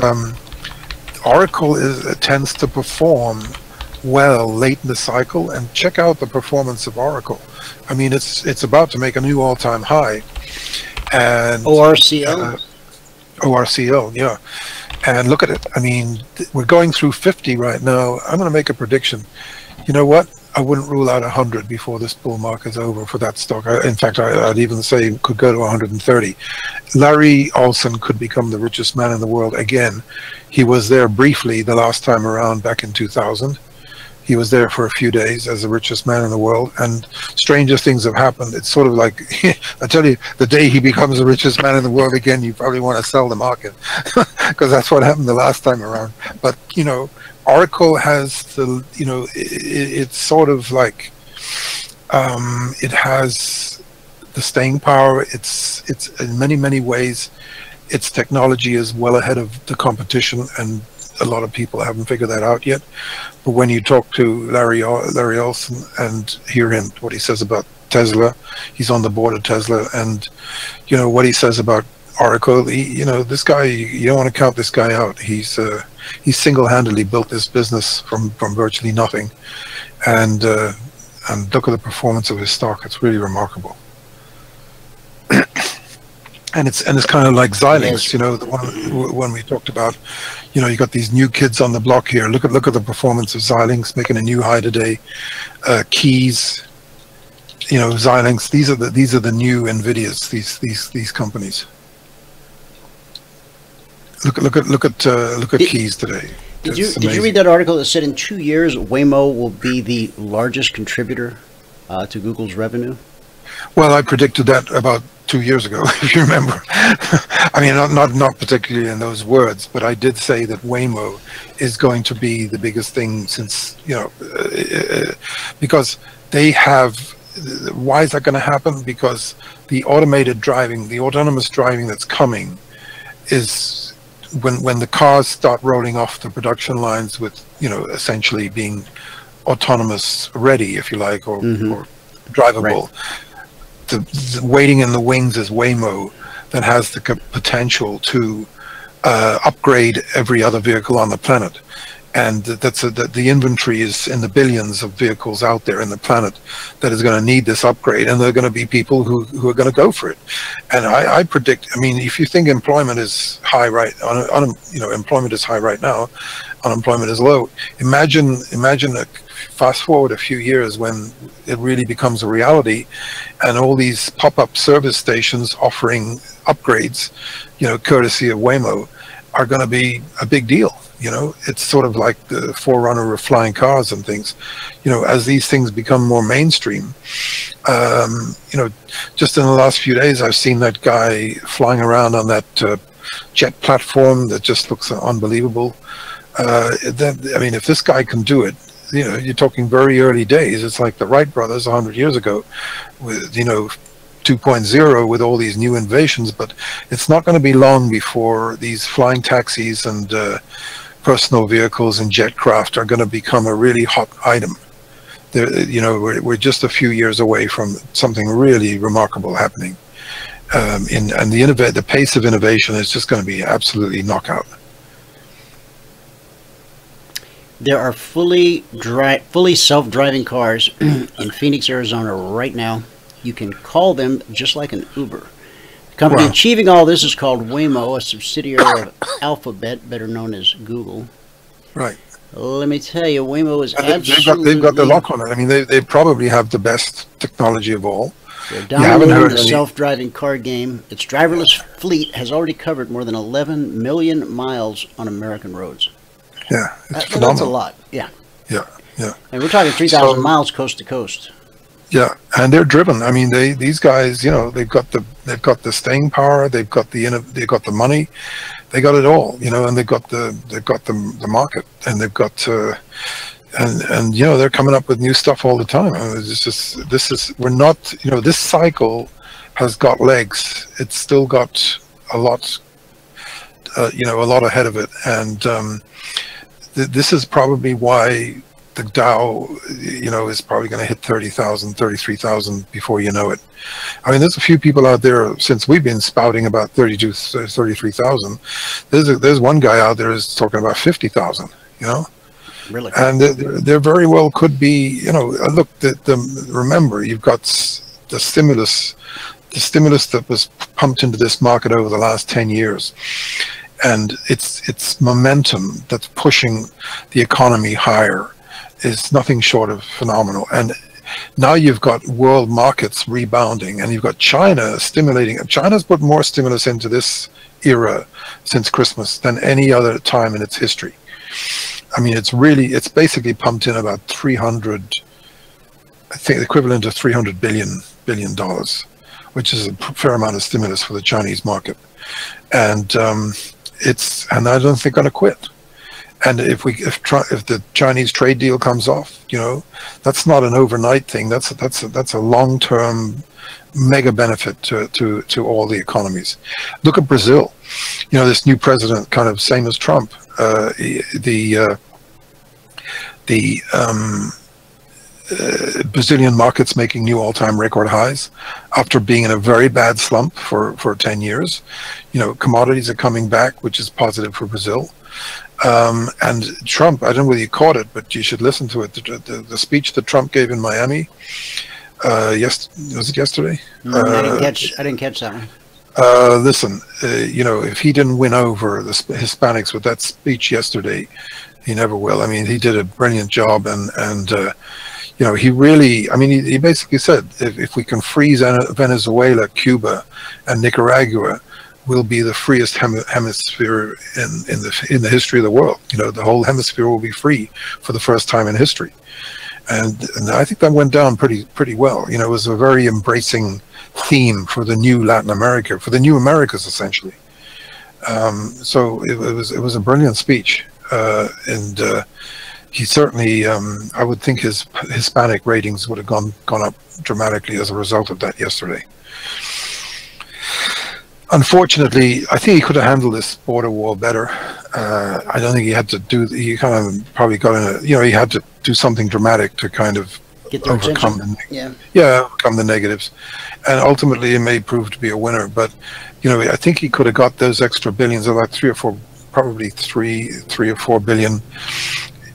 Oracle tends to perform well late in the cycle. And check out the performance of Oracle. I mean, it's about to make a new all-time high. And ORCL? ORCL, yeah. And look at it. I mean, we're going through 50 right now. I'm going to make a prediction. You know what? I wouldn't rule out 100 before this bull market is over for that stock. In fact, I'd even say it could go to 130. Larry Olson could become the richest man in the world again. He was there briefly the last time around back in 2000. He was there for a few days as the richest man in the world, and stranger things have happened. It's sort of like, I tell you, the day he becomes the richest man in the world again, you probably want to sell the market, because that's what happened the last time around. But, Oracle has the, it's sort of like, it has the staying power. It's in many ways, its technology is well ahead of the competition, and a lot of people haven't figured that out yet. But when you talk to Larry Olson and hear him, what he says about Tesla, he's on the board of Tesla, and what he says about Oracle, this guy, you don't want to count this guy out. He's single-handedly built this business from virtually nothing, and look at the performance of his stock. It's really remarkable. And it's kind of like Xilinx, the one we talked about. You got these new kids on the block here. Look at the performance of Xilinx, making a new high today. Keys, Xilinx. These are the new Nvidias. These companies. Look at Keys today. Did you read that article that said in 2 years Waymo will be the largest contributor to Google's revenue? Well, I predicted that about 2 years ago, if you remember. I mean, not particularly in those words, but I did say that Waymo is going to be the biggest thing since, because they have. Why is that going to happen? Because the automated driving, the autonomous driving that's coming, is when the cars start rolling off the production lines with, essentially being autonomous ready, if you like, or drivable. Right. The waiting in the wings is Waymo that has the potential to upgrade every other vehicle on the planet, and the inventory is in the billions of vehicles out there in the planet that is going to need this upgrade, and there are going to be people who are going to go for it. And I predict. I mean, if you think employment is high employment is high right now, unemployment is low. Imagine fast forward a few years when it really becomes a reality, and all these pop-up service stations offering upgrades, courtesy of Waymo, are going to be a big deal. It's sort of like the forerunner of flying cars and things. As these things become more mainstream, just in the last few days, I've seen that guy flying around on that jet platform that just looks unbelievable. If this guy can do it, you're talking very early days. It's like the Wright brothers 100 years ago with, 2.0 with all these new innovations, but it's not going to be long before these flying taxis and personal vehicles and jet craft are going to become a really hot item. We're just a few years away from something really remarkable happening. And the pace of innovation is just going to be absolutely knockout. There are fully self-driving cars in Phoenix, Arizona right now. You can call them just like an Uber. The company achieving all this is called Waymo, a subsidiary of Alphabet, better known as Google. Right. Let me tell you, Waymo is they've got the lock on it. I mean, they probably have the best technology of all. They're dominating the self-driving car game. Its driverless fleet has already covered more than 11 million miles on American roads. Yeah, it's phenomenal. That's a lot. Yeah. Yeah. And we're talking 3,000 miles coast to coast. Yeah, and they're driven. I mean, these guys, they've got the staying power, they've got the money, they got it all, and they've got the market, and they've got and they're coming up with new stuff all the time. I mean, this cycle has got legs. It's still got a lot, a lot ahead of it, and this is probably why the Dow, is probably going to hit 30,000, 33,000 before you know it. I mean, there's a few people out there, since we've been spouting about 33,000, there's one guy out there who's talking about 50,000, Really? And there very well could be, look, remember, you've got the stimulus that was pumped into this market over the last 10 years. And it's momentum that's pushing the economy higher is nothing short of phenomenal. And now you've got world markets rebounding, and you've got China stimulating. China's put more stimulus into this era since Christmas than any other time in its history. I mean, it's basically pumped in about 300, I think the equivalent of $300 billion, which is a fair amount of stimulus for the Chinese market. And and I don't think they're going to quit. And if the Chinese trade deal comes off, that's not an overnight thing. That's a long-term mega benefit to all the economies. Look at Brazil. This new president, kind of same as Trump. Brazilian market's making new all-time record highs after being in a very bad slump for 10 years. Commodities are coming back, which is positive for Brazil. And Trump, I don't know whether you caught it, but you should listen to it. The speech that Trump gave in Miami, was it yesterday? I didn't catch that one. Listen, if he didn't win over the Hispanics with that speech yesterday, he never will. I mean, he did a brilliant job, and he really, he basically said, if we can freeze Venezuela, Cuba, and Nicaragua, we'll be the freest hemisphere in the history of the world. The whole hemisphere will be free for the first time in history. And I think that went down pretty well. It was a very embracing theme for the new Latin America, for the new Americas, essentially. So it was a brilliant speech. And he certainly, I would think his Hispanic ratings would have gone up dramatically as a result of that yesterday. Unfortunately, I think he could have handled this border war better. I don't think he had to do. He kind of probably got in a. He had to do something dramatic to kind of overcome overcome the negatives, and ultimately it may prove to be a winner. But I think he could have got those extra billions, about 3 or 4 billion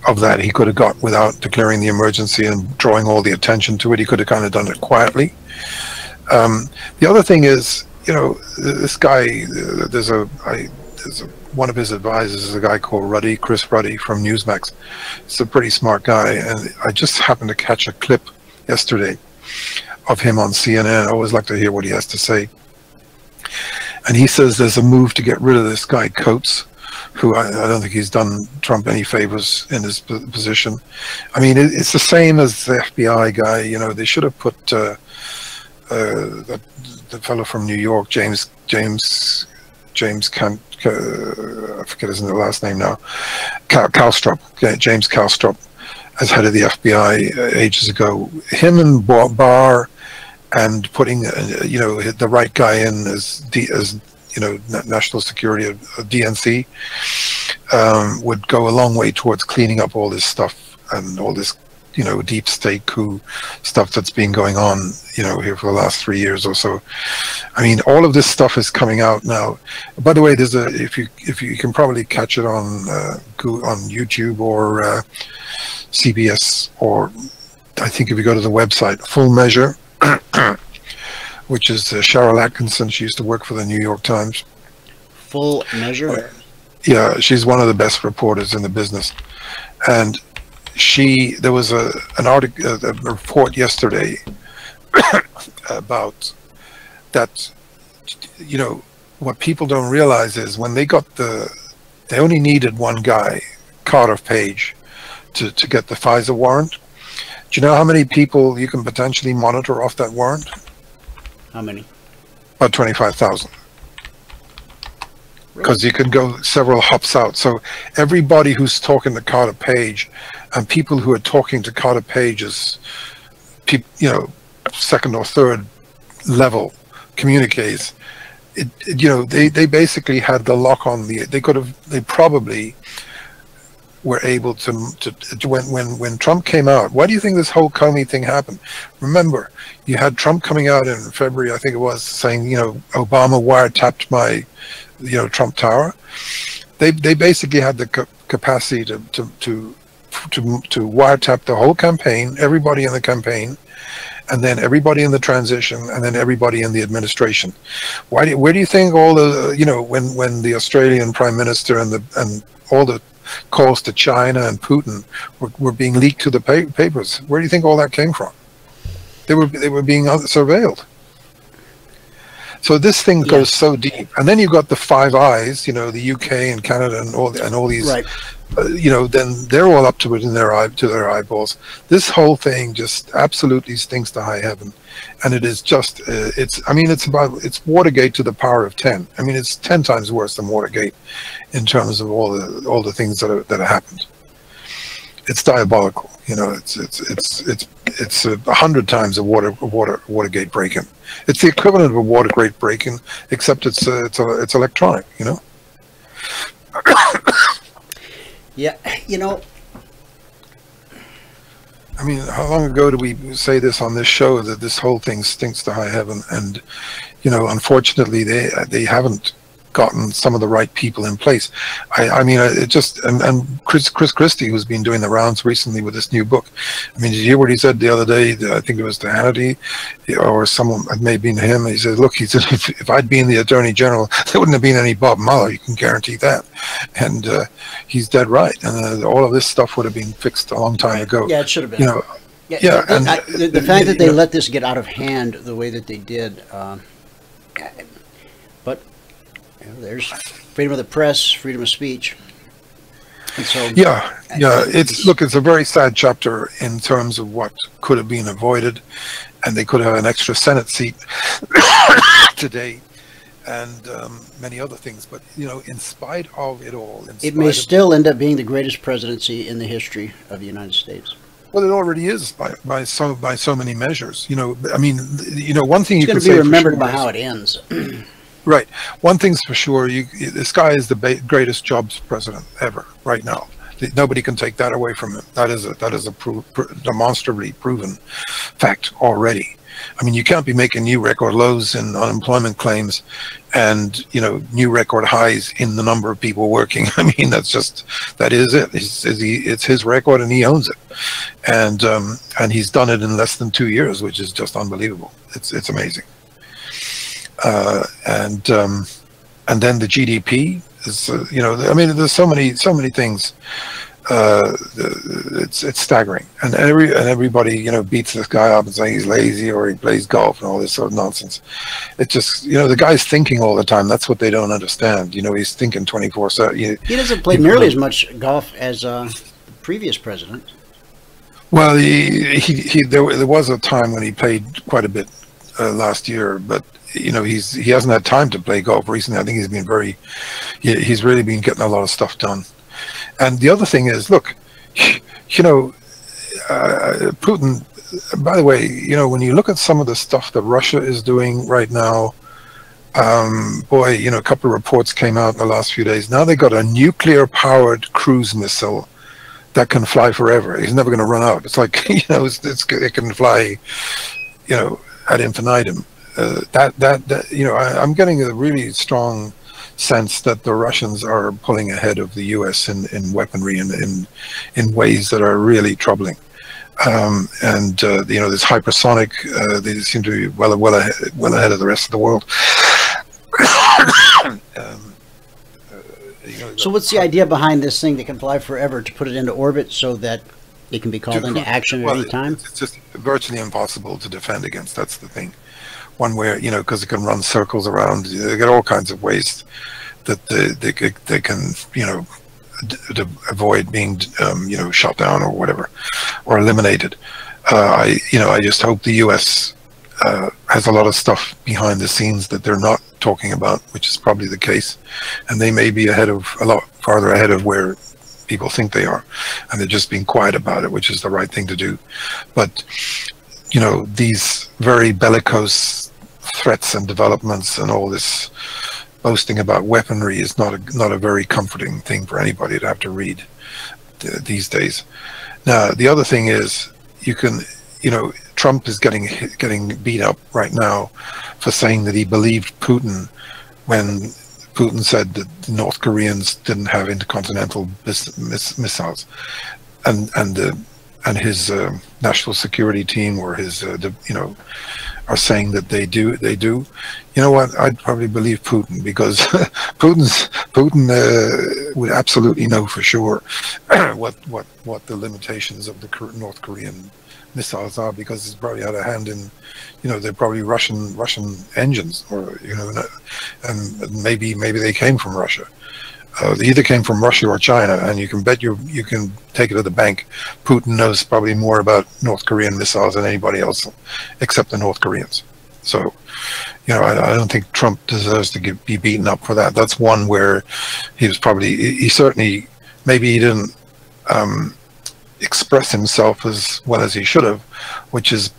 of that. He could have got without declaring the emergency and drawing all the attention to it. He could have kind of done it quietly. The other thing is. This guy, one of his advisors is a guy called Chris Ruddy from Newsmax. He's a pretty smart guy, and I just happened to catch a clip yesterday of him on CNN. I always like to hear what he has to say. And he says there's a move to get rid of this guy Coates, who I don't think he's done Trump any favors in his position. I mean, it's the same as the FBI guy. You know, they should have put the fellow from New York, James I forget his last name now, James Calstrop, as head of the FBI ages ago. Him and Barr, and putting the right guy in as national security, DNC, would go a long way towards cleaning up all this stuff and all this deep state coup stuff that's been going on here for the last 3 years or so. I mean, all of this stuff is coming out now. By the way, there's if you can probably catch it on YouTube or CBS, or I think if you go to the website Full Measure, which is Cheryl Atkinson. She used to work for the New York Times. Full Measure? Yeah, she's one of the best reporters in the business. And there was a report yesterday about that. What people don't realize is when they only needed one guy, Carter Page, to get the FISA warrant. Do you know how many people you can potentially monitor off that warrant? How many? About 25,000. Because you can go several hops out. So everybody who's talking to Carter Page, and people who are talking to Carter Page's, second or third level communiques, they basically had the lock on they probably were able to when Trump came out. Why do you think this whole Comey thing happened? Remember, you had Trump coming out in February, I think it was, saying, Obama wiretapped my, Trump Tower. They basically had the capacity to wiretap the whole campaign, everybody in the campaign, and then everybody in the transition, and then everybody in the administration. Where do you think all the, when the Australian Prime Minister and all the calls to China and Putin were being leaked to the papers? Where do you think all that came from? They were being surveilled. So this thing goes so deep, and then you've got the Five Eyes, the UK and Canada and all these, right. Then they're all up to it to their eyeballs. This whole thing just absolutely stinks to high heaven, and it is just it's Watergate to the power of 10. I mean, it's 10 times worse than Watergate in terms of all the things that have happened. It's diabolical. It's 100 times a Watergate break-in. It's the equivalent of a Watergate break-in, except it's electronic. Yeah, I mean, how long ago did we say this on this show, that this whole thing stinks to high heaven? And unfortunately, they haven't gotten some of the right people in place. I mean, it just, and Chris Christie, who's been doing the rounds recently with this new book. I mean, did you hear what he said the other day? I think it was to Hannity, or someone, it may have been him. He said, look, he said, if I'd been the Attorney General, there wouldn't have been any Bob Mueller. You can guarantee that. And he's dead right. And all of this stuff would have been fixed a long time ago. Yeah, it should have been. And the fact that they let this get out of hand the way that they did, but there's freedom of the press, freedom of speech. And so, it's a very sad chapter in terms of what could have been avoided, and they could have an extra Senate seat today, and many other things. But in spite of it all, it may still end up being the greatest presidency in the history of the United States. Well, it already is by so many measures. I mean, one thing you could say, it's going to be remembered by how it ends. Right. One thing's for sure, this guy is the greatest jobs president ever right now. Nobody can take that away from him. That is a demonstrably proven fact already. I mean, you can't be making new record lows in unemployment claims and, new record highs in the number of people working. I mean, that is it. It's his record and he owns it. And he's done it in less than 2 years, which is just unbelievable. It's amazing. And then the GDP is, I mean, there's so many things. it's staggering, and everybody, you know, beats this guy up and saying he's lazy or he plays golf and all this sort of nonsense. It just, you know, the guy's thinking all the time. That's what they don't understand. You know, he's thinking 24/7. He doesn't play nearly as much golf as the previous president. Well, there was a time when he played quite a bit last year, but you know, he hasn't had time to play golf recently. I think he's been he's really been getting a lot of stuff done. And the other thing is, look, you know, Putin, by the way, you know, when you look at some of the stuff that Russia is doing right now, boy, you know, a couple of reports came out in the last few days. Now they got a nuclear-powered cruise missile that can fly forever. It's never going to run out. It's like, you know, it can fly, you know, ad infinitum. You know, I'm getting a really strong sense that the Russians are pulling ahead of the U.S. in weaponry and in ways that are really troubling. And you know, this hypersonic, they seem to be well ahead of the rest of the world. You know, so what's the idea behind this thing that can fly forever, to put it into orbit so that it can be called into action at any time? It's just virtually impossible to defend against. That's the thing. One where, you know, because it can run circles around, they get all kinds of ways that they can, you know, avoid being, you know, shot down or whatever, or eliminated. I just hope the U.S. Has a lot of stuff behind the scenes that they're not talking about, which is probably the case, and they may be a lot farther ahead of where people think they are, and they're just being quiet about it, which is the right thing to do. But you know, these very bellicose threats and developments and all this boasting about weaponry is not a very comforting thing for anybody to have to read these days. Now, the other thing is, you know, Trump is getting beat up right now for saying that he believed Putin when Putin said that the North Koreans didn't have intercontinental missiles, and his national security team or his you know, are saying that they do. You know what? I'd probably believe Putin, because Putin would absolutely know for sure what the limitations of the North Korean missiles are, because he's probably had a hand in, you know, they're probably Russian engines, or, you know, and maybe they came from Russia. They either came from Russia or China, and you can bet you can take it to the bank, Putin knows probably more about North Korean missiles than anybody else, except the North Koreans. So, you know, I don't think Trump deserves to be beaten up for that. That's one where he certainly, maybe he didn't express himself as well as he should have, which is,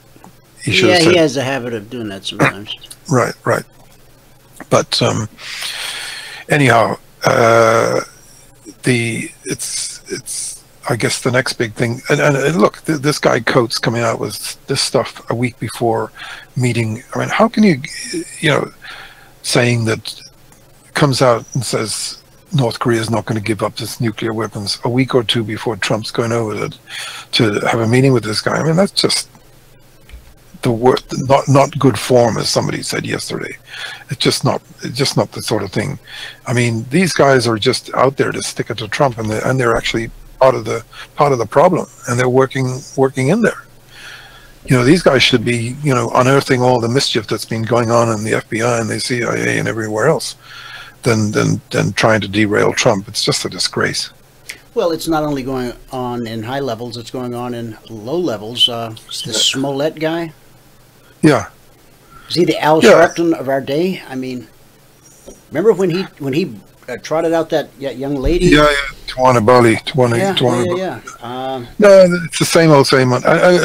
he should have said, he has a habit of doing that sometimes. Right. But anyhow, it's I guess the next big thing, and look, this guy Coates coming out with this stuff a week before meeting. I mean, how can you know, saying that, comes out and says North Korea is not going to give up its nuclear weapons a week or two before Trump's going over to have a meeting with this guy. I mean, that's just not good form, as somebody said yesterday. It's just not the sort of thing. I mean, these guys are just out there to stick it to Trump, and they're actually part of the problem, and they're working in there. You know, these guys should be, you know, unearthing all the mischief that's been going on in the FBI and the CIA and everywhere else, than trying to derail Trump. It's just a disgrace. Well, it's not only going on in high levels; it's going on in low levels. This Smollett guy. Yeah. Is he the Al Sharpton of our day? I mean, remember when he trotted out that young lady? Yeah. Tawana Bali. Yeah. No, it's the same old. You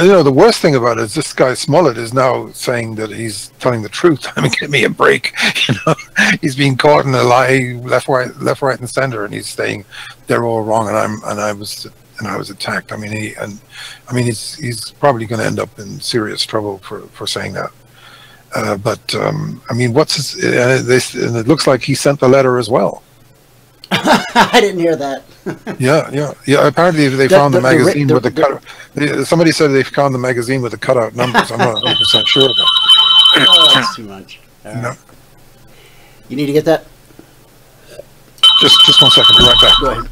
know, the worst thing about it is this guy Smollett is now saying that he's telling the truth. I mean, give me a break. You know, he's being caught in a lie, left, right, and center, and he's saying they're all wrong, and I was attacked. I mean, he's probably going to end up in serious trouble for saying that. But I mean, what's his? And it looks like he sent the letter as well. I didn't hear that. Yeah. Apparently, they found the magazine with the cutout. Somebody said they found the magazine with the cutout numbers. I'm not 100% sure of that. Oh, that's too much. No. You need to get that. Just 1 second. Be right back. Go ahead.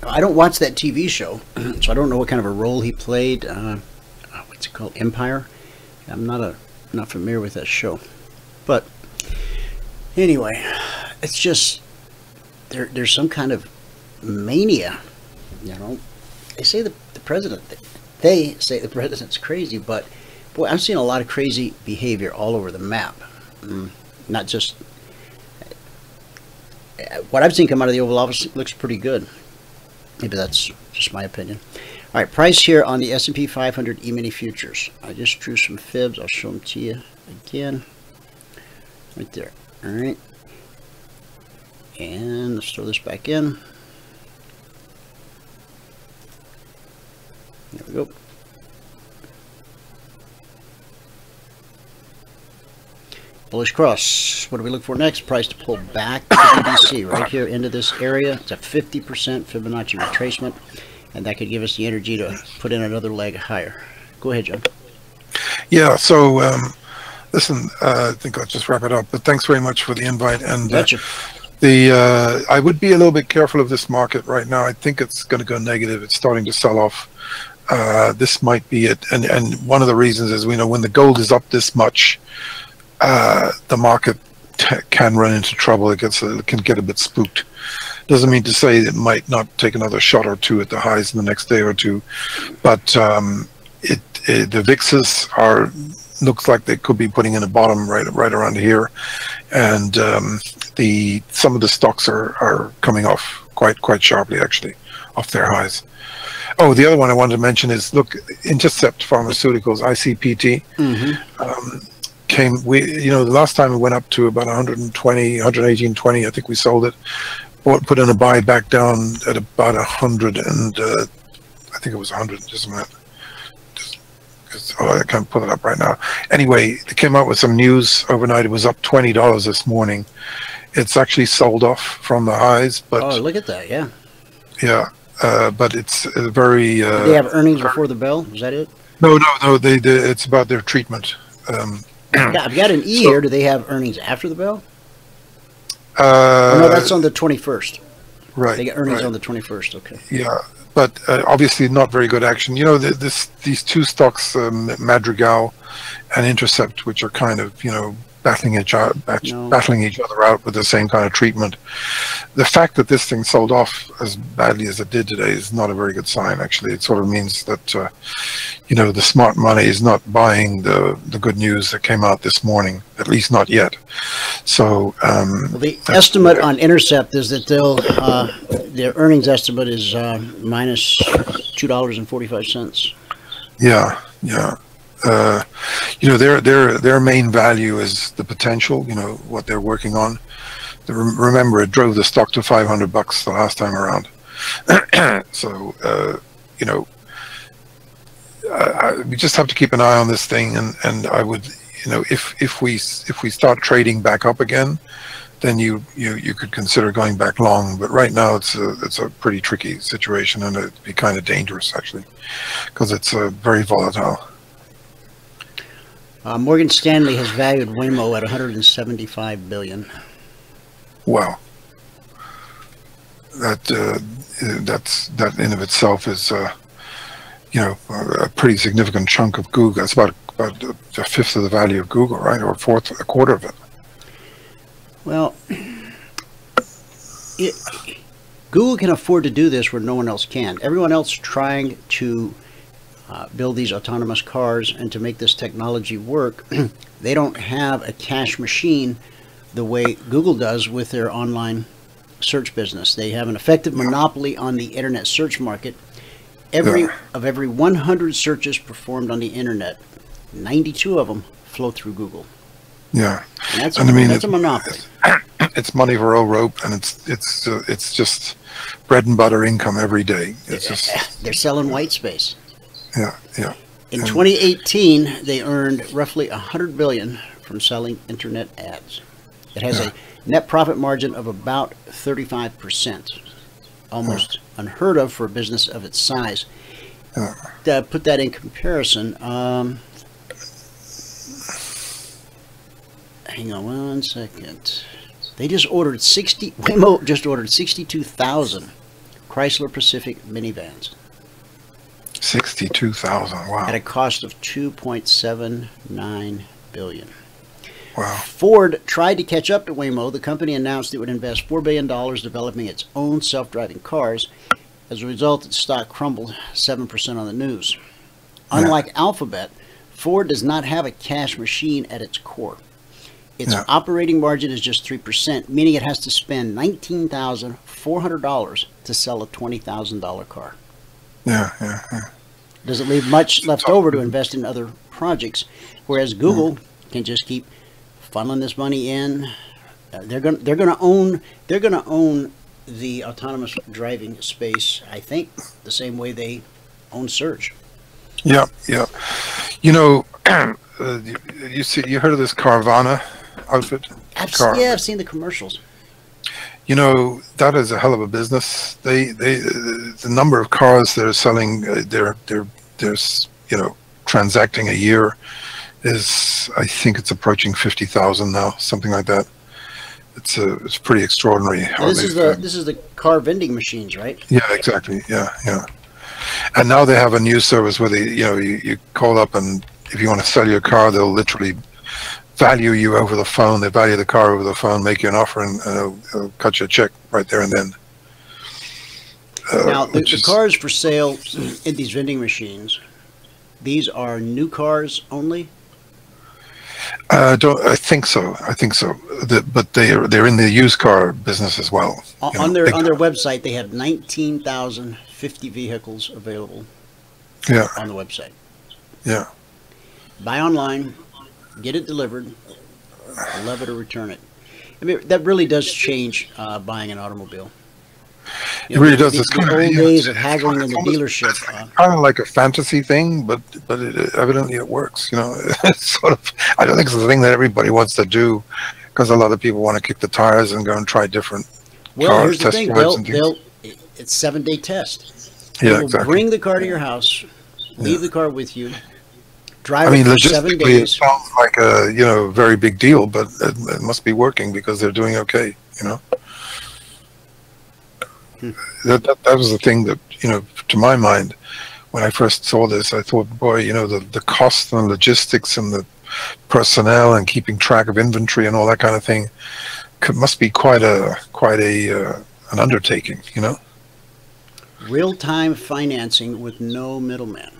I don't watch that TV show, so I don't know what kind of a role he played. What's it called? Empire? I'm not familiar with that show. But anyway, it's just there's some kind of mania, you know. They say the president's crazy, but boy, I've seen a lot of crazy behavior all over the map. Not just what I've seen come out of the Oval Office looks pretty good. Maybe that's just my opinion. All right, price here on the S&P 500 E-mini futures. I just drew some fibs. I'll show them to you again. Right there. All right. And let's throw this back in. There we go. Bullish cross. What do we look for next? Price to pull back to BDC right here into this area. It's a 50% Fibonacci retracement, and that could give us the energy to put in another leg higher. Go ahead, John. Yeah, so listen, I think I'll just wrap it up, but thanks very much for the invite. And Gotcha. I would be a little bit careful of this market right now. I think it's going to go negative. It's starting to sell off. This might be it. And one of the reasons is, we know when the gold is up this much, the market can run into trouble. It can get a bit spooked. Doesn't mean to say it might not take another shot or two at the highs in the next day or two, but the VIXs looks like they could be putting in a bottom right around here, and some of the stocks are coming off quite sharply, actually, off their highs. Oh, the other one I wanted to mention is, look, Intercept Pharmaceuticals, ICPT. The last time it went up to about 118.20. I think we sold it. Put in a buy back down at about 100, and I think it was 100. Just a minute. I can't pull it up right now. Anyway, they came out with some news overnight. It was up $20 this morning. It's actually sold off from the highs, but oh, look at that! Yeah. Yeah, but it's very. Did they have earnings before the bell? Is that it? No. They it's about their treatment. Yeah, I've got an E here. Do they have earnings after the bell? No, that's on the 21st. Right. They get earnings on the 21st. Okay. Yeah, but obviously not very good action. You know, these two stocks, Madrigal and Intercept, which are kind of, battling each other out with the same kind of treatment. The fact that this thing sold off as badly as it did today is not a very good sign, actually. It sort of means that the smart money is not buying the good news that came out this morning, at least not yet. So well, the estimate on Intercept is that their earnings estimate is minus $2.45. Yeah. Their main value is the potential, what they're working on. Remember, it drove the stock to $500 the last time around. So, we just have to keep an eye on this thing, and I would, if we start trading back up again, then you could consider going back long. But right now it's a pretty tricky situation, and it'd be kind of dangerous, actually, because it's very volatile. Morgan Stanley has valued Waymo at $175 billion. Wow. That in of itself is a pretty significant chunk of Google. That's about a fifth of the value of Google, right, or a quarter of it. Well, Google can afford to do this where no one else can. Everyone else trying to build these autonomous cars and to make this technology work, they don't have a cash machine the way Google does with their online search business. They have an effective monopoly on the internet search market. Every 100 searches performed on the internet, 92 of them flow through Google. Yeah, and that's a monopoly. It's money for old rope, and it's just bread and butter income every day. It's just, they're selling white space. Yeah. In 2018, they earned roughly $100 billion from selling internet ads. It has a net profit margin of about 35%, almost unheard of for a business of its size. To put that in comparison, hang on one second. They just ordered Waymo just ordered 62,000 Chrysler Pacific minivans 62,000. Wow. at a cost of $2.79 billion. Wow. Ford tried to catch up to Waymo. The company announced it would invest $4 billion developing its own self-driving cars. As a result, its stock crumbled 7% on the news. Unlike Alphabet, Ford does not have a cash machine at its core. Its operating margin is just 3%, meaning it has to spend $19,400 to sell a $20,000 car. Yeah. Does it leave much left over to invest in other projects? Whereas Google can just keep funneling this money in. They're going to own the autonomous driving space, I think, the same way they own Surge. Yeah. You know, you heard of this Carvana outfit? Yeah, I've seen the commercials. You know, that is a hell of a business. The number of cars they're selling, they're transacting a year is, I think it's approaching 50,000 now, something like that. It's pretty extraordinary. This is the car vending machines, right? Yeah, exactly. Yeah. And now they have a new service where you call up, and if you want to sell your car, they'll literally value you over the phone. They value the car over the phone, make you an offer, and they'll cut you a check right there and then. Now, the cars for sale in these vending machines, these are new cars only? I think so. But they're in the used car business as well. On their website, they have 19,050 vehicles available. Yeah. On the website. Yeah. Buy online, get it delivered, love it or return it. I mean, that really does change buying an automobile. It really does. It's the old days of haggling in the dealership. Kind of like a fantasy thing, but evidently it works. It's sort of. I don't think it's the thing that everybody wants to do, because a lot of people want to kick the tires and go and try different cars. Here's the thing: it's 7-day test. Yeah, They'll exactly. bring the car to your house, leave the car with you, drive it for 7 logistically, days. it sounds like a very big deal, but it must be working because they're doing okay. That was the thing that, to my mind, when I first saw this, I thought, boy, the cost and logistics and the personnel and keeping track of inventory and all that kind of thing must be quite an undertaking, Real-time financing with no middleman.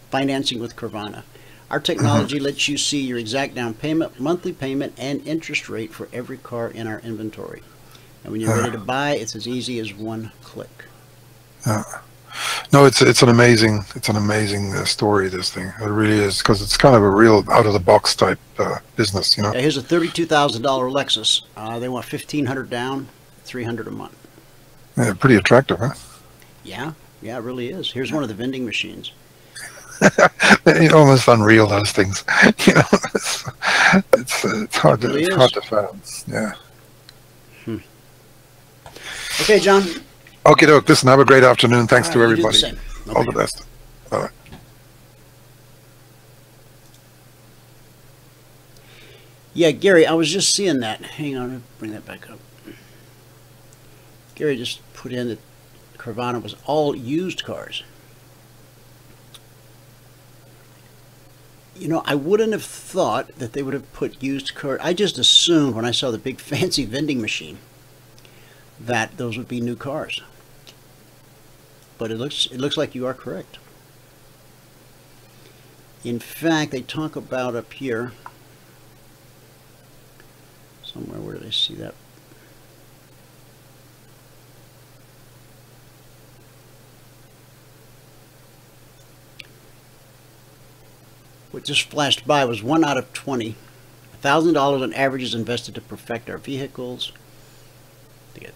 Financing with Carvana. Our technology lets you see your exact down payment, monthly payment, and interest rate for every car in our inventory. And when you're ready to buy, it's as easy as one click. No, it's an amazing story. This thing, it really is, because it's kind of a real out of the box type business. Here's a $32,000 Lexus. They want $1,500 down, $300 a month. Yeah, pretty attractive, huh? Yeah, it really is. Here's one of the vending machines. It's almost unreal, those things. It's hard to fathom. Yeah. Okay, John. Okay, doke. Listen, have a great afternoon. Thanks to everybody. You do the same. Okay. All the best. Bye. Yeah, Gary, I was just seeing that. Hang on, let me bring that back up. Gary just put in that Carvana was all used cars. I wouldn't have thought that they would have put used cars. I just assumed when I saw the big fancy vending machine that those would be new cars. But it looks like you are correct. In fact, they talk about up here somewhere. Where did I see that? What just flashed by was 1 out of 20. $1,000 on average is invested to perfect our vehicles. They get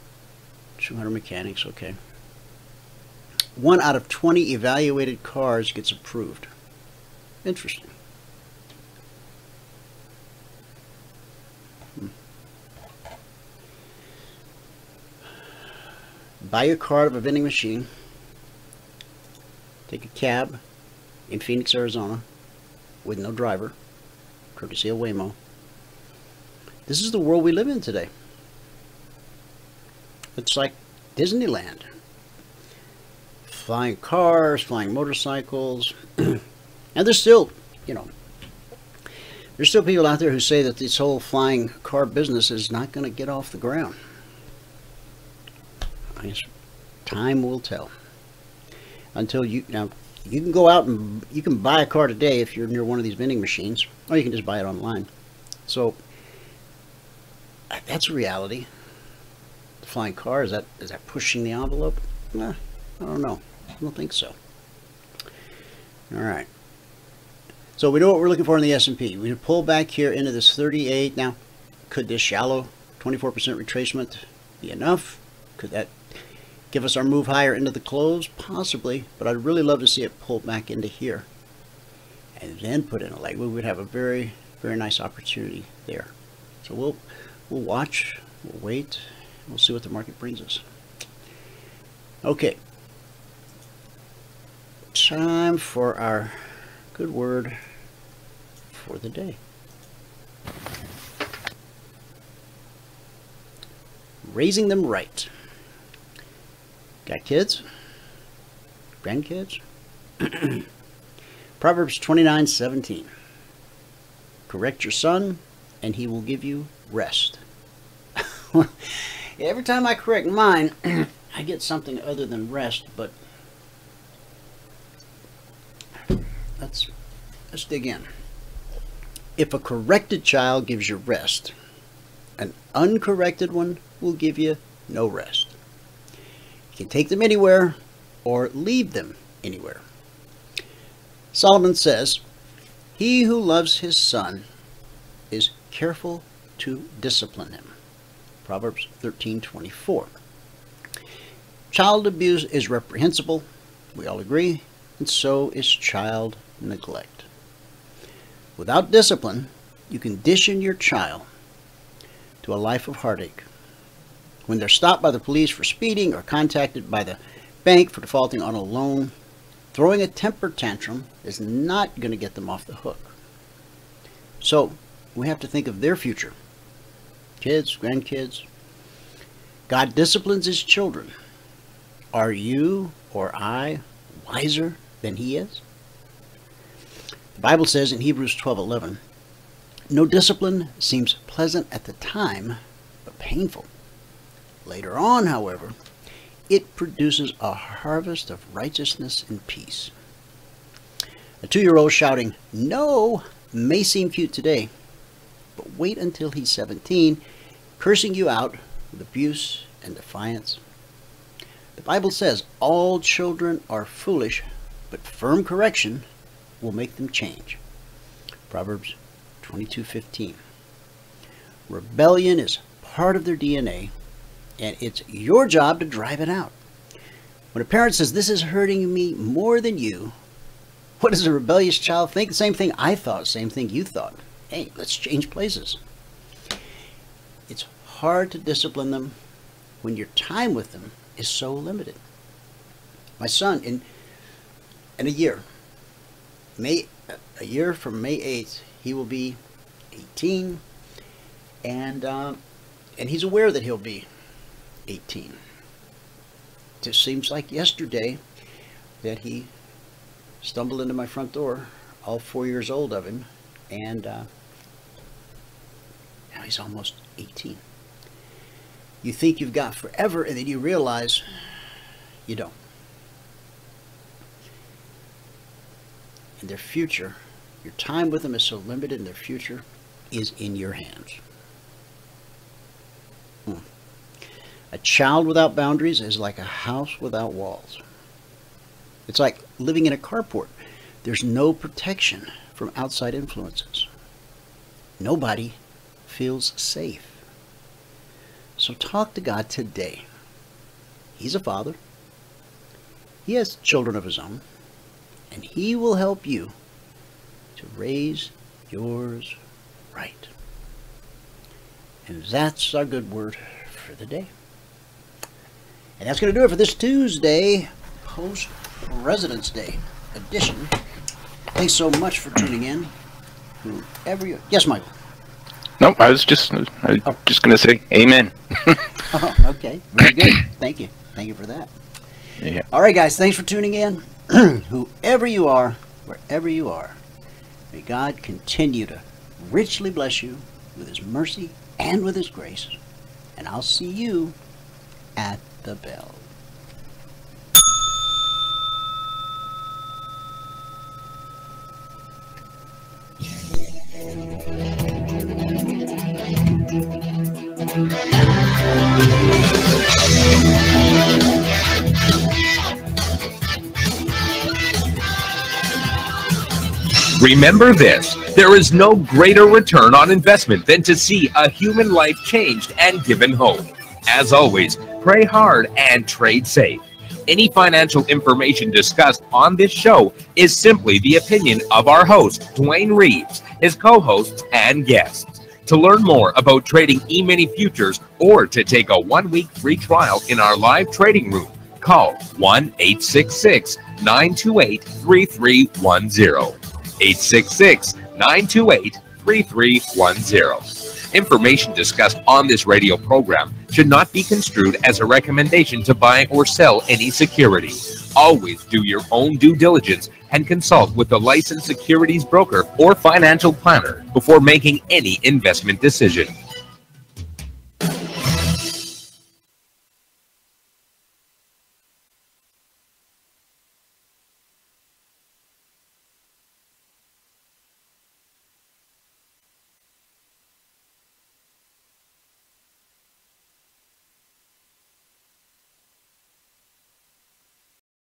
200 mechanics, okay. 1 out of 20 evaluated cars gets approved. Interesting. Buy your car at a vending machine. Take a cab in Phoenix, Arizona, with no driver, courtesy of Waymo. This is the world we live in today. It's like Disneyland. flying cars, flying motorcycles. And there's still, you know, there's still people out there who say that this whole flying car business is not going to get off the ground. I guess time will tell. Until you, now, you can go out and you can buy a car today if you're near one of these vending machines, or you can just buy it online. So that's a reality. The flying car, is that pushing the envelope? I don't know. I don't think so. All right. So we know what we're looking for in the S&P. We pull back here into this 38. Now, could this shallow 24% retracement be enough? Could that give us our move higher into the close? Possibly, but I'd really love to see it pull back into here and then put in a leg. We would have a very, very nice opportunity there. So we'll watch, we'll wait, we'll see what the market brings us. Okay, time for our good word for the day. Raising them right. Got kids? Grandkids? Proverbs 29:17. Correct your son, and he will give you rest. Every time I correct mine, I get something other than rest, but let's dig in. If a corrected child gives you rest, an uncorrected one will give you no rest. You can take them anywhere or leave them anywhere. Solomon says, he who loves his son is careful to discipline him. Proverbs 13:24. Child abuse is reprehensible, we all agree, and so is child neglect. Without discipline, you condition your child to a life of heartache. When they're stopped by the police for speeding or contacted by the bank for defaulting on a loan, throwing a temper tantrum is not going to get them off the hook. So we have to think of their future. Kids, grandkids. God disciplines his children. Are you or I wiser than he is? The Bible says in Hebrews 12:11, no discipline seems pleasant at the time, but painful. Later on, however, it produces a harvest of righteousness and peace. A 2-year-old shouting, no, may seem cute today, but wait until he's 17, cursing you out with abuse and defiance. The Bible says all children are foolish, but firm correction will make them change. Proverbs 22:15. Rebellion is part of their DNA, and it's your job to drive it out. When a parent says, this is hurting me more than you, what does a rebellious child think? The same thing I thought, same thing you thought. Hey, let's change places. It's hard to discipline them when your time with them is so limited. My son, in a year, a year from May 8th, he will be 18, and he's aware that he'll be 18. It just seems like yesterday that he stumbled into my front door, all 4 years old of him, and now he's almost 18. You think you've got forever, and then you realize you don't. And their future, your time with them is so limited, and their future is in your hands. A child without boundaries is like a house without walls. It's like living in a carport. There's no protection from outside influences. Nobody feels safe. So talk to God today. He's a father. He has children of his own, and he will help you to raise yours right. And that's our good word for the day. And that's going to do it for this Tuesday, post-President's Day edition. Thanks so much for tuning in. Whoever you... Yes, Michael. Nope, I was just going to say amen. Oh, okay, very good. Thank you. Thank you for that. Yeah. All right, guys, thanks for tuning in. Whoever you are, wherever you are, may God continue to richly bless you with His mercy and with His grace. And I'll see you at the bell. Remember this, there is no greater return on investment than to see a human life changed and given hope. As always, pray hard and trade safe. Any financial information discussed on this show is simply the opinion of our host, Dwayne Reeves, his co-hosts, and guests. To learn more about trading Emini Futures or to take a 1-week free trial in our live trading room, call 1-866-928-3310. 866-928-3310. Information discussed on this radio program should not be construed as a recommendation to buy or sell any security. Always do your own due diligence and consult with a licensed securities broker or financial planner before making any investment decision.